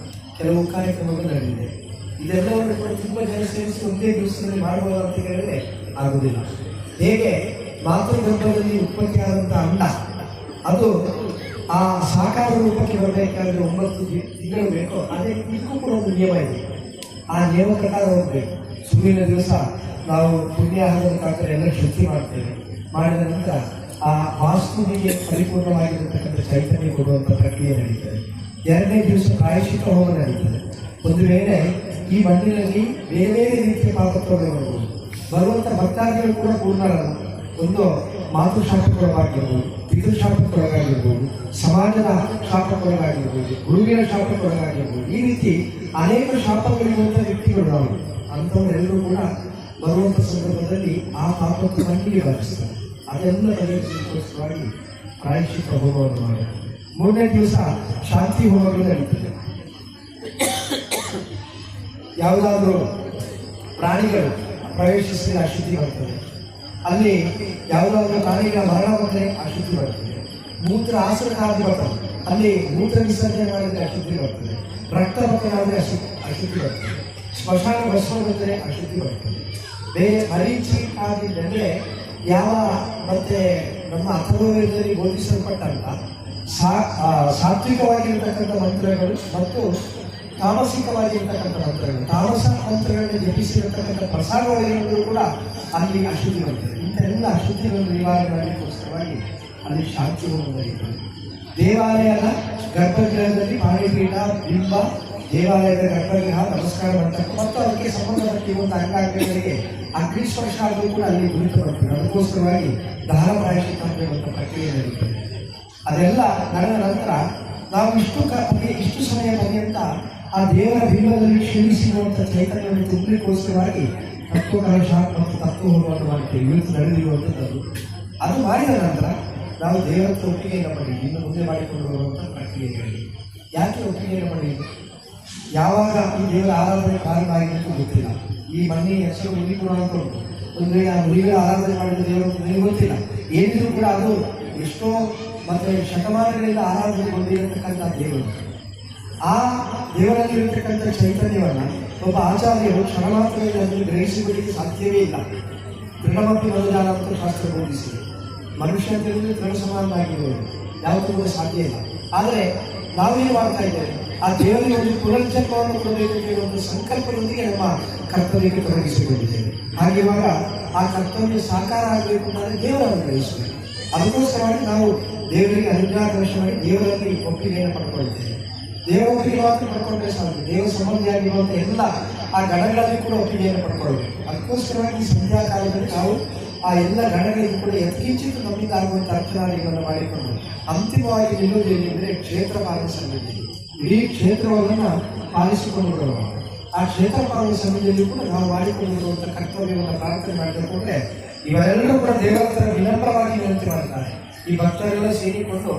ಕೆಲವು ಕಾರ್ಯಕ್ರಮಗಳು ನಡೆದಿದೆ. ಇದೆಲ್ಲವನ್ನು ಕೂಡ ತುಂಬ ಜನ ಸೇರಿಸಿ ಒಂದೇ ದಿವಸದಲ್ಲಿ ಮಾಡಬಹುದು ಅಂತ ಹೇಳಿದ್ರೆ ಆಗುವುದಿಲ್ಲ. ಹೇಗೆ ಮಾತೃಗರ್ಭದಲ್ಲಿ ಉತ್ಪತ್ತಿಯಾದಂಥ ಅಂಡ ಅದು ಆ ಸಾಕಾರ ರೂಪಕ್ಕೆ ಬರಬೇಕಾದ್ರೆ 9 ತಿಂಗಳು ಬೇಕೋ, ಅದೇ ಇದಕ್ಕೂ ಕೂಡ ಒಂದು ನಿಯಮ ಇದೆ. ಆ ನಿಯಮ ಪ್ರಕಾರ ಹೋಗಬೇಕು. ಸುಮ್ಮಿನ ದಿವಸ ನಾವು ಪುಣ್ಯಾಹಾರದ ಮುಖಾಂತರ ಎಲ್ಲ ಶುಚಿ ಮಾಡ್ತೇವೆ. ಮಾಡಿದ ನಂತರ ಆ ವಾಸ್ತುವಿಗೆ ಪರಿಪೂರ್ಣವಾಗಿರತಕ್ಕಂಥ ಚೈತನ್ಯ ಕೊಡುವಂಥ ಪ್ರಕ್ರಿಯೆ ನಡೀತದೆ. 2ನೇ ದಿವಸ ಪ್ರಾಯಶ್ಚಿತ್ತ ಹೋಮ ನಡೀತದೆ. ಒಂದು ವೇಳೆ ಈ ಮಣ್ಣಿನಲ್ಲಿ ಬೇರೆ ಬೇರೆ ರೀತಿಯ ಪಾಪತ್ವಗಳು ಬರ್ಬೋದು. ಬರುವಂಥ ಭಕ್ತಾದಿಗಳು ಕೂಡ ಪೂರ್ಣರಲ್ಲ. ಒಂದು ಮಾತೃಶಾಪಕ್ಕೊಳಗಾಗಿರ್ಬೋದು, ಪಿತೃಶಾಪಕ್ಕೊಳಗಾಗಿರ್ಬೋದು, ಸಮಾಜದ ಶಾಪಕ್ಕೊಳಗಾಗಿರ್ಬೋದು, ಗುರುವಿನ ಶಾಪಕ್ಕೊಳಗಾಗಿರ್ಬೋದು. ಈ ರೀತಿ ಅನೇಕ ಶಾಪಗಳಿರುವಂಥ ವ್ಯಕ್ತಿಗಳು ನಾವು. ಅಂಥವರೆಲ್ಲರೂ ಕೂಡ ಬರುವಂಥ ಸಂದರ್ಭದಲ್ಲಿ ಆ ಪಾಪಕ್ಕೆ ಮಣ್ಣಿಗೆ ಬಾರಿಸ್ತಾರೆ. ಅದೆಲ್ಲ ಬಗೆಹರಿಸಲಿಕ್ಕೋಸ್ಕರವಾಗಿ ಪ್ರಾಯಶ್ಚಿತ್ತ ಹೋಮವನ್ನು ಮಾಡಬೇಕು. 3ನೇ ದಿವಸ ಶಾಂತಿ ಹೋಮಗಳು ನಡೀತದೆ. ಯಾವುದಾದ್ರೂ ಪ್ರಾಣಿಗಳು ಪ್ರವೇಶಿಸಿದ ಅಶುದ್ಧಿ ಬರ್ತದೆ. ಅಲ್ಲಿ ಯಾವುದಾದ್ರೂ ಪ್ರಾಣಿಗಳ ಮರಣ ಬಂದರೆ ಅಶುದ್ಧಿ ಬರ್ತದೆ. ಮೂತ್ರ ಆಸನಕಾದಿ ಬರ್ತದೆ, ಅಲ್ಲಿ ಮೂತ್ರ ವಿಸರ್ಜನೆ ಮಾಡಿದರೆ ಅಶುದ್ಧಿ ಬರ್ತದೆ. ರಕ್ತಪತನಾದರೆ ಅಶುದ್ಧಿ ಬರ್ತದೆ. ಸ್ಮಶಾನ ಭಸ್ಮ ಬಂದರೆ ಅಶುದ್ಧಿ ಬರ್ತದೆ. ಬೇರೆ ಮರೀಚಿ ಆದಿ ಅಂದರೆ ಯಾವ ಮತ್ತೆ ನಮ್ಮ ಅಥರ್ವವೇದದಲ್ಲಿ ಬೋಧಿಸಲ್ಪಟ್ಟಂತ ಸಾತ್ವಿಕವಾಗಿರ್ತಕ್ಕಂಥ ಮಂತ್ರಗಳು ಮತ್ತು ತಾಮಸಿಕವಾಗಿರ್ತಕ್ಕಂಥ ಮಂತ್ರಗಳು, ತಾಮಸ ಮಂತ್ರಗಳನ್ನು ಜಪಿಸಿರತಕ್ಕಂಥ ಪ್ರಸಾದಗಳು ಕೂಡ ಅಲ್ಲಿ ಅಶುದ್ಧಿ ಬರ್ತದೆ. ಇಂಥೆಲ್ಲ ಅಶುದ್ಧಿಗಳನ್ನು ನಿವಾರಣೆ ಮಾಡಲಿಕ್ಕೋಸ್ಕರವಾಗಿ ಅಲ್ಲಿ ಶಾಂತಿ ಹೋಮ ನಡೀತದೆ. ದೇವಾಲಯದ ಗರ್ಭಗೃಹದಲ್ಲಿ ಪಾಣಿಪೀಠ, ಬಿಂಬ, ದೇವಾಲಯದ ಗರ್ಭಗೃಹ, ನಮಸ್ಕಾರ ಮಂಟಪ ಮತ್ತು ಅದಕ್ಕೆ ಸಂಬಂಧಪಟ್ಟಿರುವಂಥ ಅಂಗಾಂಗಗಳಿಗೆ ಅಗ್ನಿಸ್ಪರ್ಶ ಆದರೂ ಕೂಡ ಅಲ್ಲಿ ಗುರುತುಪಡ್ತದೆ. ಅದಕ್ಕೋಸ್ಕರವಾಗಿ ದಹನ ಪ್ರಾಯಶ್ಚಿತ್ತ ಅಂತ ಪ್ರಕ್ರಿಯೆ ನಡೀತದೆ. ಅದೆಲ್ಲ ನಡೆದ ನಂತರ ನಾವು ಇಷ್ಟು ಸಮಯ ಪರ್ಯಂತ ಆ ದೇವರ ಬಿಂಬದಲ್ಲಿ ಕ್ಷೀಣಿಸಿರುವಂಥ ಚೈತನ್ಯವನ್ನು ತುಂಬಲಿಕ್ಕೋಸ್ಕರವಾಗಿ ತತ್ವಕಲಶ ಮತ್ತು ತತ್ವ ಹೋಮವನ್ನು ಮಾಡ್ತೇವೆ. ಇವತ್ತು ನಡೆದಿರುವಂಥದ್ದು ಅದು ಮಾಡಿದ ನಂತರ ನಾವು ದೇವರ ಒಪ್ಪಿಗೆಯನ್ನು ಪಡೆಯಿರಿ. ಇನ್ನು ಮುಂದೆ ಮಾಡಿಕೊಂಡು ಬರುವಂಥ ಪ್ರಕ್ರಿಯೆಗಳಿಗೆ ಯಾಕೆ ಒಪ್ಪಿಗೆಯನ್ನು ಪಡೆಯಿರಿ? ಯಾವಾಗ ಈ ದೇವರ ಆರಾಧನೆ ಪ್ರಾರಂಭ ಆಗಿದ್ದು ಗೊತ್ತಿಲ್ಲ. ಈ ಮಣ್ಣಿನ ಹೆಸರು ಮುನಿಗುಣ ಅಂತ ಉಂಟು. ಒಂದು ವೇಳೆ ಆ ಮುನಿಗಳ ಆರಾಧನೆ ಮಾಡಿದ ದೇವರು ನನಗೆ ಗೊತ್ತಿಲ್ಲ. ಏನಿದ್ರು ಕೂಡ ಅದು ಎಷ್ಟೋ ಮತ್ತು ಶತಮಾನಗಳಿಂದ ಆರಾಧನೆಗೊಂಡಿರತಕ್ಕಂಥ ದೇವರು. ಆ ದೇವರಲ್ಲಿರತಕ್ಕಂಥ ಚೈತನ್ಯವನ್ನು ಒಬ್ಬ ಆಚಾರ್ಯರು ಕ್ಷಣಮಾತ್ರದಲ್ಲಿ ಅದನ್ನು ಗ್ರಹಿಸಿಕೊಳ್ಳಿಕ್ಕೆ ಸಾಧ್ಯವೇ ಇಲ್ಲ. ತೃಣಮಪ್ಪಿ ಮನುಜಾನ ಅಂತ ಶಾಸ್ತ್ರ ಬೋಧಿಸಿದೆ. ಮನುಷ್ಯ ಅಂತ ಹೇಳಿದ್ರೆ ತೃಣ ಸಮಾನವಾಗಿರುವುದು ಯಾವತ್ತೂ ಕೂಡ ಸಾಧ್ಯ ಇಲ್ಲ. ಆದರೆ ನಾವೇನು ಮಾಡ್ತಾ ಇದ್ದೇವೆ? ಆ ದೇವರಿಗೆ ಒಂದು ಪುನರ್ಜನ್ಮವನ್ನು ಕೊಡಬೇಕು ಅಂತ ಒಂದು ಸಂಕಲ್ಪದೊಂದಿಗೆ ನಮ್ಮ ಕರ್ತವ್ಯಕ್ಕೆ ತೊಡಗಿಸಿಕೊಂಡಿದ್ದೇವೆ. ಹಾಗಿರುವಾಗ ಆ ಕರ್ತವ್ಯ ಸಾಕಾರ ಆಗಬೇಕು ಅಂತಂದರೆ ದೇವರನ್ನು ಗ್ರಹಿಸಬೇಕು. ಅದಕ್ಕೋಸ್ಕರವಾಗಿ ನಾವು ದೇವರಿಗೆ ಅನುಗ್ರಹ ಮಾಡಿ ದೇವರಲ್ಲಿ ಒಪ್ಪಿಗೆಯನ್ನು ಪಡ್ಕೊಳ್ತೇವೆ. ದೇವರ ಒಪ್ಪಿಗೆ ಮಾತ್ರ ಪಡ್ಕೊಂಡ್ರೆ ಸಾಧ್ಯ. ದೇವರ ಸಂಬಂಧಿಯಾಗಿರುವಂಥ ಎಲ್ಲ ಆ ಗಣಗಳಲ್ಲಿ ಕೂಡ ಒಪ್ಪಿಗೆಯನ್ನು ಪಡ್ಕೊಳ್ಬೇಕು. ಅದಕ್ಕೋಸ್ಕರವಾಗಿ ಈ ಸಂಧ್ಯಾ ಕಾಲದಲ್ಲಿ ನಾವು ಆ ಎಲ್ಲ ಗಣಗಳಿಗೆ ಕೂಡ ಯತ್ಕಿಂಚಿತ್ ನಮ್ಮಿಂದ ಆಗುವಂಥ ಅರ್ಚನಾದಿಗಳನ್ನು ಮಾಡಿಕೊಂಡು ಅಂತಿಮವಾಗಿ ನಿಲ್ಲುವುದು ಏನೆಂದರೆ ಕ್ಷೇತ್ರ ಪಾಲನ ಸಮಿತಿ. ಇಡೀ ಕ್ಷೇತ್ರವನ್ನು ಪಾಲಿಸಿಕೊಂಡು ಬರುವ ಆ ಕ್ಷೇತ್ರ ಪಾಲನ ಸಮಿತಿಯಲ್ಲಿ ಕೂಡ ನಾವು ಮಾಡಿಕೊಂಡಿರುವಂಥ ಕರ್ತವ್ಯವನ್ನು ಪ್ರಾರ್ಥನೆ ಮಾಡಿಕೊಂಡ್ರೆ ಇವರೆಲ್ಲರೂ ಕೂಡ ದೇವರ ಹತ್ರ ವಿನಮ್ರವಾಗಿ ವಿನಂತಿ ಮಾಡ್ತಾರೆ. ಈ ಭಕ್ತರೆಲ್ಲ ಸೇರಿಕೊಂಡು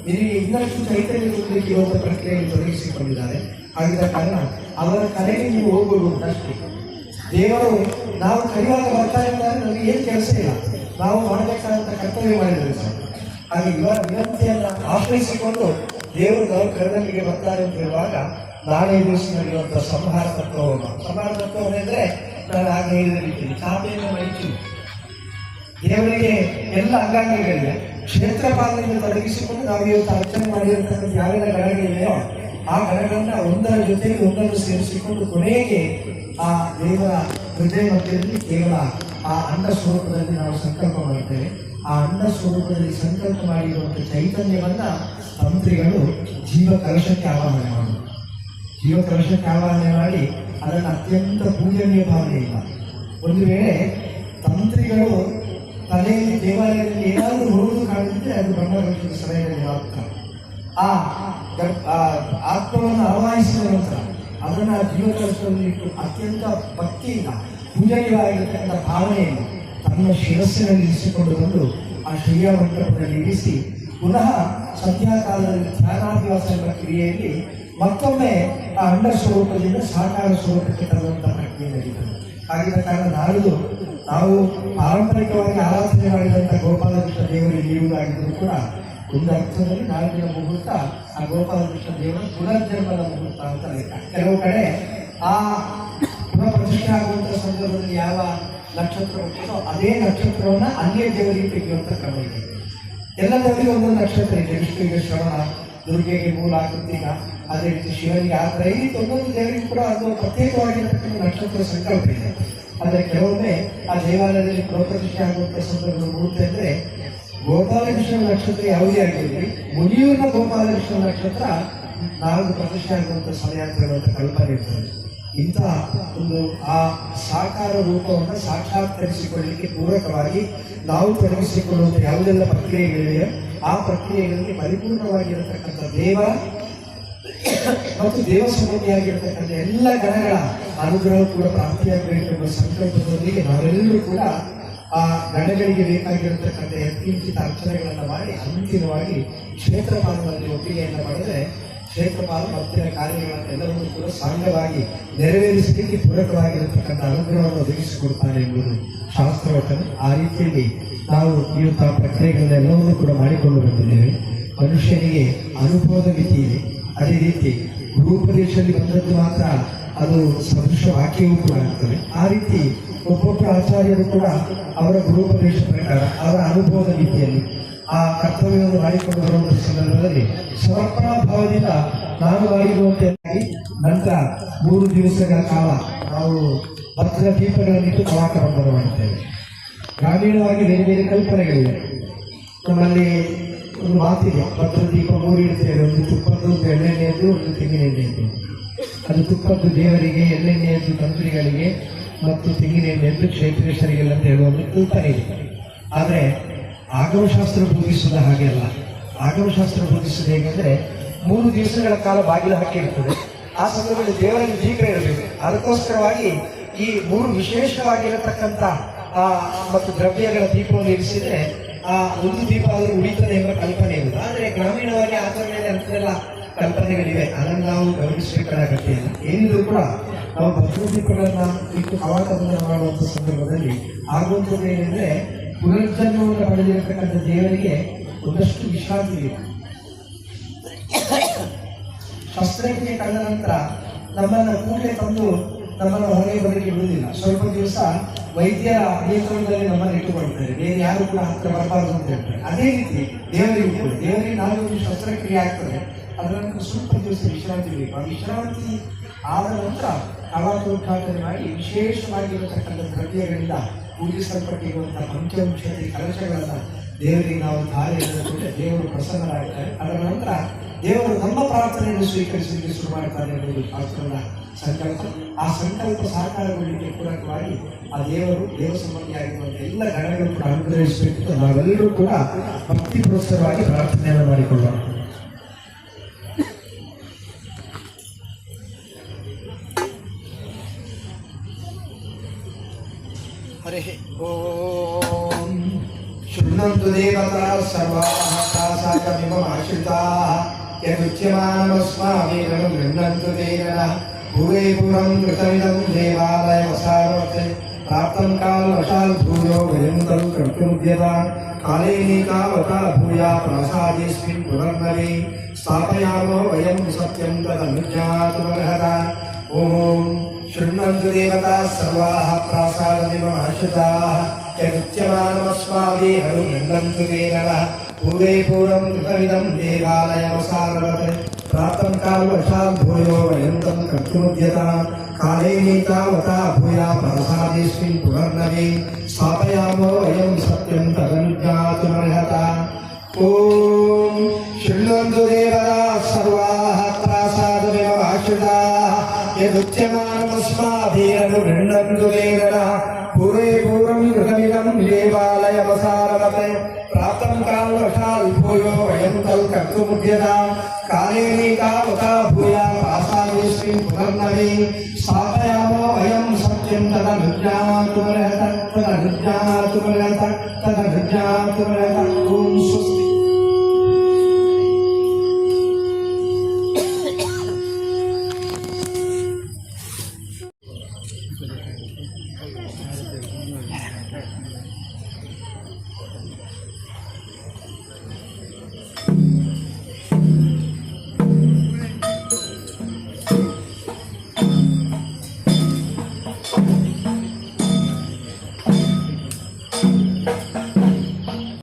ನಿನಗೆ ಇನ್ನಷ್ಟು ಚೈತನ್ಯ ಇರುವಂಥ ಪ್ರಕ್ರಿಯೆಯನ್ನು ತೊಡಗಿಸಿಕೊಂಡಿದ್ದಾರೆ. ಆಗಿದ್ದ ಕಾರಣ ಅವರ ಕಡೆಗೆ ನೀವು ಹೋಗುವುದು ಅಷ್ಟೇ. ದೇವರು ನಾವು ಕರೆಯುವಾಗ ಬರ್ತಾರೆ ಅಂತಂದ್ರೆ ನಮಗೆ ಏನು ಕೆಲಸ ಇಲ್ಲ, ನಾವು ಮಾಡಬೇಕಾದಂಥ ಕರ್ತವ್ಯ ಮಾಡಿದ್ದೇವೆ ಸರ್. ಹಾಗೆ ಇವರ ವಿನಂತಿಯನ್ನು ಆಶ್ರಯಿಸಿಕೊಂಡು ದೇವರು ನಾವು ಕರೆದಲ್ಲಿಗೆ ಬರ್ತಾರೆ ಅಂತ ಹೇಳುವಾಗ ನಾಳೆ ದಿವಸ ನಡೆಯುವಂಥ ಸಂಹಾರ ತತ್ವವನ್ನು ಅಂದರೆ ನಾನು ಆಗ ಹೇಳಿದ ರೀತಿಯಲ್ಲಿ ಚಾಪೆಯನ್ನು ಮಡಿಚು ದೇವರಿಗೆ ಎಲ್ಲ ಅಂಗಾಂಗಗಳಿವೆ. ಕ್ಷೇತ್ರಪಾಲನೆಯನ್ನು ತೊಡಗಿಸಿಕೊಂಡು ನಾವು ಇವತ್ತು ಅರ್ಚನೆ ಮಾಡಿರ್ತಕ್ಕಂಥ ಯಾವೆಲ್ಲ ಗಣಗಳಿವೆಯೋ ಆ ಗಣಗಳನ್ನ ಒಂದರ ಜೊತೆಗೆ ಒಂದನ್ನು ಸೇರಿಸಿಕೊಂಡು ಕೊನೆಗೆ ಆ ದೇವರ ಹೃದಯ ಮಧ್ಯದಲ್ಲಿ ಕೇವಲ ಆ ಅನ್ನ ಸ್ವರೂಪದಲ್ಲಿ ನಾವು ಸಂಕಲ್ಪ ಮಾಡ್ತೇವೆ. ಆ ಅನ್ನ ಸ್ವರೂಪದಲ್ಲಿ ಸಂಕಲ್ಪ ಮಾಡಿರುವಂಥ ಚೈತನ್ಯವನ್ನ ತಂತ್ರಿಗಳು ಜೀವ ಕಲಶಕ್ಕೆ ಆವಾಹನೆ ಮಾಡುವುದು. ಜೀವ ಕಲಶಕ್ಕೆ ಆವಾಹನೆ ಮಾಡಿ ಅದನ್ನು ಅತ್ಯಂತ ಪೂಜನೀಯ ಭಾವನೆಯಿಂದ, ಒಂದು ವೇಳೆ ತಂತ್ರಿಗಳು ತಲೆಯಲ್ಲಿ ದೇವಾಲಯದಲ್ಲಿ ಏನಾದರೂ ಹೊರದು ಕಾಣಿದ್ರೆ ಅದು ಬ್ರಹ್ಮಕಲಶದ ಸಮಯದಲ್ಲಿ ಆಗ್ತಾರೆ. ಆ ಆತ್ಮವನ್ನು ಆವಾಹಿಸಿದ ನಂತರ ಅದನ್ನು ಜೀವಕಲಶದಲ್ಲಿ ಇಟ್ಟು ಅತ್ಯಂತ ಭಕ್ತಿಯಿಂದ ಪೂಜನೀಯವಾಗಿರತಕ್ಕಂಥ ಭಾವನೆಯನ್ನು ತನ್ನ ಶಿರಸ್ಸಿನಲ್ಲಿ ಇರಿಸಿಕೊಂಡು ಬಂದು ಆ ಶ್ರೀಯ ಮಂಟಪದಲ್ಲಿ ಇರಿಸಿ ಪುನಃ ಸಂಧ್ಯಾಕಾಲದಲ್ಲಿ ಧ್ಯಾನಾಭ್ಯಾಸ ಎಂಬ ಕ್ರಿಯೆಯಲ್ಲಿ ಮತ್ತೊಮ್ಮೆ ಆ ಅಂಡ ಸ್ವರೂಪದಿಂದ ಸಾಕಾರ ಸ್ವರೂಪಕ್ಕೆ ತರುವಂಥ ಪ್ರಕ್ರಿಯೆ ನಡೀತದೆ. ಆಗಿದ್ದ ಕಾರಣ ನಾವು ಪಾರಂಪರಿಕವಾಗಿ ಆರಾಧನೆ ಮಾಡಿದಂಥ ಗೋಪಾಲಕೃಷ್ಣ ದೇವರಿಗೆ ನೀಡುವುದಾಗಿದ್ದರೂ ಕೂಡ ಒಂದು ಅರ್ಥದಲ್ಲಿ ನಾಳಿನ ಮುಹೂರ್ತ ಆ ಗೋಪಾಲಕೃಷ್ಣ ದೇವರ ಪುನರ್ಜನ್ಮದ ಮುಹೂರ್ತ ಅಂತ ಲೆಕ್ಕ. ಕೆಲವು ಕಡೆ ಆ ಪುನಃ ಪ್ರತಿಷ್ಠೆ ಆಗುವಂಥ ಸಂದರ್ಭದಲ್ಲಿ ಯಾವ ನಕ್ಷತ್ರ ಹುಟ್ಟಿದೋ ಅದೇ ನಕ್ಷತ್ರವನ್ನು ಅಲ್ಲಿಯೇ ದೇವರಿಗೆ ತೆಗೆಯುವಂಥ ಕ್ರಮ ಇದೆ. ಎಲ್ಲ ದೇವರಿಗೆ ಒಂದೊಂದು ನಕ್ಷತ್ರ ಇದೆ. ವಿಷ್ಣುವಿಗೆ ಶ್ರವಣ, ದುರ್ಗೆಗೆ ಮೂಲ ಕೃತಿಕ, ಅದೇ ರೀತಿ ಶಿವನಿಗೆ ಆ ಥರ ಈ ರೀತಿ ಒಂದೊಂದು ದೇವರಿಗೆ ಕೂಡ ಅದು ಪ್ರತ್ಯೇಕವಾಗಿರತಕ್ಕಂಥ ನಕ್ಷತ್ರ ಸಂಕಲ್ಪ ಇದೆ. ಆದರೆ ಕೆಲವೊಮ್ಮೆ ಆ ದೇವಾಲಯದಲ್ಲಿ ಪ್ರತಿಷ್ಠೆ ಆಗುವಂಥ ಸಂದರ್ಭ ಮುಹೂರ್ತ ಅಂದರೆ ಗೋಪಾಲಕೃಷ್ಣ ನಕ್ಷತ್ರ ಯಾವುದೇ ಆಗಿರಲಿ, ಮುನಿಯೂರಿನ ಗೋಪಾಲಕೃಷ್ಣ ನಕ್ಷತ್ರ ನಾಲ್ಕು ಪ್ರತಿಷ್ಠೆ ಆಗುವಂಥ ಸಮಯ ಅಂತ ಹೇಳುವಂಥ ಕಲ್ಪನೆ ಇರ್ತದೆ. ಇಂಥ ಒಂದು ಆ ಸಾಕಾರ ರೂಪವನ್ನು ಸಾಕ್ಷಾತ್ಕರಿಸಿಕೊಳ್ಳಲಿಕ್ಕೆ ಪೂರಕವಾಗಿ ನಾವು ತೊಡಗಿಸಿಕೊಳ್ಳುವಂಥ ಯಾವುದೆಲ್ಲ ಪ್ರಕ್ರಿಯೆಗಳಿವೆಯೋ ಆ ಪ್ರಕ್ರಿಯೆಗಳಲ್ಲಿ ಪರಿಪೂರ್ಣವಾಗಿರತಕ್ಕಂಥ ದೇವ ಮತ್ತು ದೇವ ಸಂಬಂಧಿಯಾಗಿರ್ತಕ್ಕಂಥ ಎಲ್ಲ ಗಣಗಳ ಅನುಗ್ರಹ ಕೂಡ ಪ್ರಾಪ್ತಿಯಾಗಬೇಕೆಂಬ ಸಂಕಲ್ಪದೊಂದಿಗೆ ನಾವೆಲ್ಲರೂ ಕೂಡ ಆ ಗಣಗಳಿಗೆ ಬೇಕಾಗಿರತಕ್ಕಂಥ ಯತ್ಕಿಂಚಿತ ಅರ್ಚನೆಗಳನ್ನು ಮಾಡಿ ಅಂತಿಮವಾಗಿ ಕ್ಷೇತ್ರಪಾಲನಲ್ಲಿ ಒಪ್ಪಿಗೆಯನ್ನು ಪಡೆದರೆ ಕ್ಷೇತ್ರಪಾಲ ಮತ್ತಿನ ಕಾರ್ಯಗಳನ್ನೆಲ್ಲವನ್ನೂ ಕೂಡ ಸಾಂಗವಾಗಿ ನೆರವೇರಿಸಲಿಕ್ಕೆ ಪೂರಕವಾಗಿರತಕ್ಕಂಥ ಅನುಗ್ರಹವನ್ನು ಒದಗಿಸಿಕೊಡ್ತಾನೆ ಎಂಬುದು ಶಾಸ್ತ್ರವಚನ. ಆ ರೀತಿಯಲ್ಲಿ ನಾವು ಇವತ್ತು ಆ ಪ್ರಕ್ರಿಯೆಗಳನ್ನೆಲ್ಲವನ್ನೂ ಕೂಡ ಮಾಡಿಕೊಂಡು ಬಂದಿದ್ದೇವೆ. ಮನುಷ್ಯನಿಗೆ ಅನುಭವದ ಮಿತಿ ಇದೆ. ಅದೇ ರೀತಿ ಗುರುಪದೇಶದಲ್ಲಿ ಬಂದದ್ದು ಮಾತ್ರ ಅದು ಸದೃಶ ವಾಕ್ಯವೂ ಕೂಡ ಆಗ್ತದೆ. ಆ ರೀತಿ ಒಬ್ಬೊಬ್ಬ ಆಚಾರ್ಯರು ಕೂಡ ಅವರ ಗುರುಪದೇಶ ಪ್ರಕಾರ ಅವರ ಅನುಭವದ ಮಿತಿಯಲ್ಲಿ ಆ ಕರ್ತವ್ಯವನ್ನು ಮಾಡಿಕೊಂಡು ಬರುವಂಥ ಸಂದರ್ಭದಲ್ಲಿ ಸಮರ್ಪಣಾ ಭಾವದಿಂದ ನಾನು ಮಾಡಿರುವಂತೆಯಾಗಿ ನಂತರ 3 ದಿವಸಗಳ ಕಾಲ ನಾವು ಭಕ್ತರ ದೀಪಗಳನ್ನಿಟ್ಟು ಕಲಾಕರಂಭವನ್ನು ಮಾಡುತ್ತೇವೆ. ಗ್ರಾಮೀಣವಾಗಿ ಬೇರೆ ಬೇರೆ ಕಲ್ಪನೆಗಳಿವೆ. ನಮ್ಮಲ್ಲಿ ಒಂದು ಮಾತಿದೆ, ಭಕ್ತರ ದೀಪ 3 ಇಡ್ತೇವೆ. ಒಂದು ತುಪ್ಪದ್ದು, ಒಂದು ಎಳ್ಳೆಣ್ಣೆಯದ್ದು, ಒಂದು ತೆಂಗಿನ ಎಣ್ಣೆಯದ್ದು. ಅದು ತುಪ್ಪದ್ದು ದೇವರಿಗೆ, ಎಳ್ಳೆಣ್ಣೆಯದ್ದು ತಂತ್ರಿಗಳಿಗೆ ಮತ್ತು ತೆಂಗಿನ ಎಣ್ಣೆಯದ್ದು ಕ್ಷೇತ್ರೇಶ್ವರಿಗೆಲ್ಲ ಅಂತ ಹೇಳುವ ಒಂದು ಕಲ್ಪನೆ ಇದೆ. ಆದರೆ ಆಗಮಶಾಸ್ತ್ರ ಬೋಧಿಸುವುದು ಹಾಗೆ ಅಲ್ಲ. ಆಗಮಶಾಸ್ತ್ರ ಬೋಧಿಸುವುದು ಹೇಗೆಂದರೆ 3 ದಿವಸಗಳ ಕಾಲ ಬಾಗಿಲು ಹಾಕಿರ್ತದೆ. ಆ ಸಂದರ್ಭದಲ್ಲಿ ದೇವರಲ್ಲಿ ದೀಪ ಇರಬೇಕು. ಅದಕ್ಕೋಸ್ಕರವಾಗಿ ಈ 3 ವಿಶೇಷವಾಗಿರತಕ್ಕಂಥ ಮತ್ತು ದ್ರವ್ಯಗಳ ದೀಪವನ್ನು ಇರಿಸಿದರೆ ಆ ಒಂದು ದೀಪ ಆದರೂ ಉಳಿತದೆ ಎಂಬ ಕಲ್ಪನೆ ಇರುವುದು. ಆದರೆ ಗ್ರಾಮೀಣವಾಗಿ ಆಚರಣೆಯಲ್ಲಿ ಅಂತೆಲ್ಲ ಕಲ್ಪನೆಗಳಿವೆ. ಅದನ್ನು ನಾವು ಗಮನಿಸಬೇಕಾದ ಅಗತ್ಯ ಇಲ್ಲ. ಏನಿದ್ರು ಕೂಡ ನಾವು ಭಕ್ತರ ದೀಪಗಳನ್ನು ಇಟ್ಟು ಕವಾಟವನ್ನು ಮಾಡುವಂಥ ಸಂದರ್ಭದಲ್ಲಿ ಆಗುವಂಥದ್ದು ಏನೆಂದರೆ ಪುನರ್ಜನ್ಮವನ್ನು ಪಡೆದಿರತಕ್ಕಂಥ ದೇವರಿಗೆ ಒಂದಷ್ಟು ವಿಶ್ರಾಂತಿ ಇದೆ. ಶಸ್ತ್ರಕ್ರಿಯೆ ಕಂಡ ನಂತರ ನಮ್ಮನ್ನು ಕೂಡಲೇ ತಂದು ನಮ್ಮನ್ನು ಹೊರಗೆ ಬರಲಿಕ್ಕೆ ಬಿಡುವುದಿಲ್ಲ. ಸ್ವಲ್ಪ ದಿವಸ ವೈದ್ಯರ ನಿಯಂತ್ರಣದಲ್ಲಿ ನಮ್ಮನ್ನು ಇಟ್ಟುಕೊಳ್ತಾರೆ. ಬೇರೆ ಯಾರು ಕೂಡ ಹತ್ರ ಬರಬಾರ್ದು ಅಂತ ಹೇಳ್ತಾರೆ. ಅದೇ ರೀತಿ ದೇವರಿಗೆ ನಾಲ್ಕು ಶಸ್ತ್ರಕ್ರಿಯೆ ಆಗ್ತದೆ. ಅದರ ನಂತರ ಸ್ವಲ್ಪ ದಿವಸ ವಿಶ್ರಾಂತಿ ಬೇಕು. ಆ ವಿಶ್ರಾಂತಿ ಆದ ನಂತರ ಕವಾಟ ಉದ್ಘಾಟನೆ ಮಾಡಿ ವಿಶೇಷವಾಗಿರತಕ್ಕಂಥ ದ್ರವ್ಯಗಳಿಂದ ಪೂಜಿಸಲ್ಪಟ್ಟಿರುವಂತಹ ಪಂಚವಿಂಶತಿ ಕಲಶಗಳನ್ನು ದೇವರಿಗೆ ನಾವು ಧಾರೆಯನ್ನು ಕೊಟ್ಟರೆ ದೇವರು ಪ್ರಸನ್ನರಾಗ್ತಾರೆ. ಅದರ ನಂತರ ದೇವರು ನಮ್ಮ ಪ್ರಾರ್ಥನೆಯನ್ನು ಸ್ವೀಕರಿಸಲಿಕ್ಕೆ ಶುರು ಮಾಡ್ತಾರೆ ಎಂಬುದು ಶಾಸ್ತ್ರದ ಸಂಕಲ್ಪ. ಆ ಸಂಕಲ್ಪ ಸಾಕಾರಗೊಳ್ಳಲಿಕ್ಕೆ ಪೂರಕವಾಗಿ ಆ ದೇವ ಸಂಬಂಧಿಯಾಗಿರುವಂಥ ಎಲ್ಲ ಗಣಗಳು ಕೂಡ ಅನುಗ್ರಹಿಸಬೇಕು. ನಾವೆಲ್ಲರೂ ಕೂಡ ಭಕ್ತಿಪುರಸ್ಸರವಾಗಿ ಪ್ರಾರ್ಥನೆಯನ್ನು ಮಾಡಿಕೊಳ್ಳೋಣ. ಹರೇ ಓಂ. ಶೃಣ್ವಂತು ದೇವತಾ ಸರ್ವಾಃ ತಾಸಾಕಮಿಮಮಾಶ್ರಿತಾಃ ಯದುಚ್ಯಮಾನಮಸ್ಮಾಭಿರನು ಗೃಹ್ಣಂತು ತೇ ಜನಃ भूरे पूरं कृतमिदं देवालयमसारवते प्राप्तं कालवशात् भूयो वयं तं कर्तुमुद्यता कालेनीकावता भूया प्रासादेऽस्मिन् पुनर्नवे स्थापयामो वयं सत्यं तदनुज्ञातुमर्हता ॐ शृण्वन्तु देवताः सर्वाः प्रासादमिमहर्षिताः यदुच्यमानमस्माभिः हनुमन्दन्तु ते नरः पूरे पूरं कृतमिदं देवालयमसारवते प्राप्तं कालवशात् भूयो वयं तं कर्तुमुद्यता कालेनीतावता भूया प्रासादेऽस्मिन् पुनर्नवे स्थापयामो वयं सत्यं तदनुज्ञातुमर्हता ॐ शृण्वन्तु देवताः सर्वाः प्रासादमिमहर्षिताः यदुच्यमानमस्माभिरनुगृह्णन्तु ते नरः पूरे पूरं कृतमिदं देवालयमसारवते प्राप्तं कालवशात् भूयो वयं तं कर्तुमुद्यता कालेनीतावता भूया प्रासादेऽस्मिन् पुनर्नवे स्थापयामो वयं सत्यं तदनुज्ञातुमर्हता तदनुज्ञातुमर्हता तदनुज्ञातुमर्हता ॐ स्वस्ति।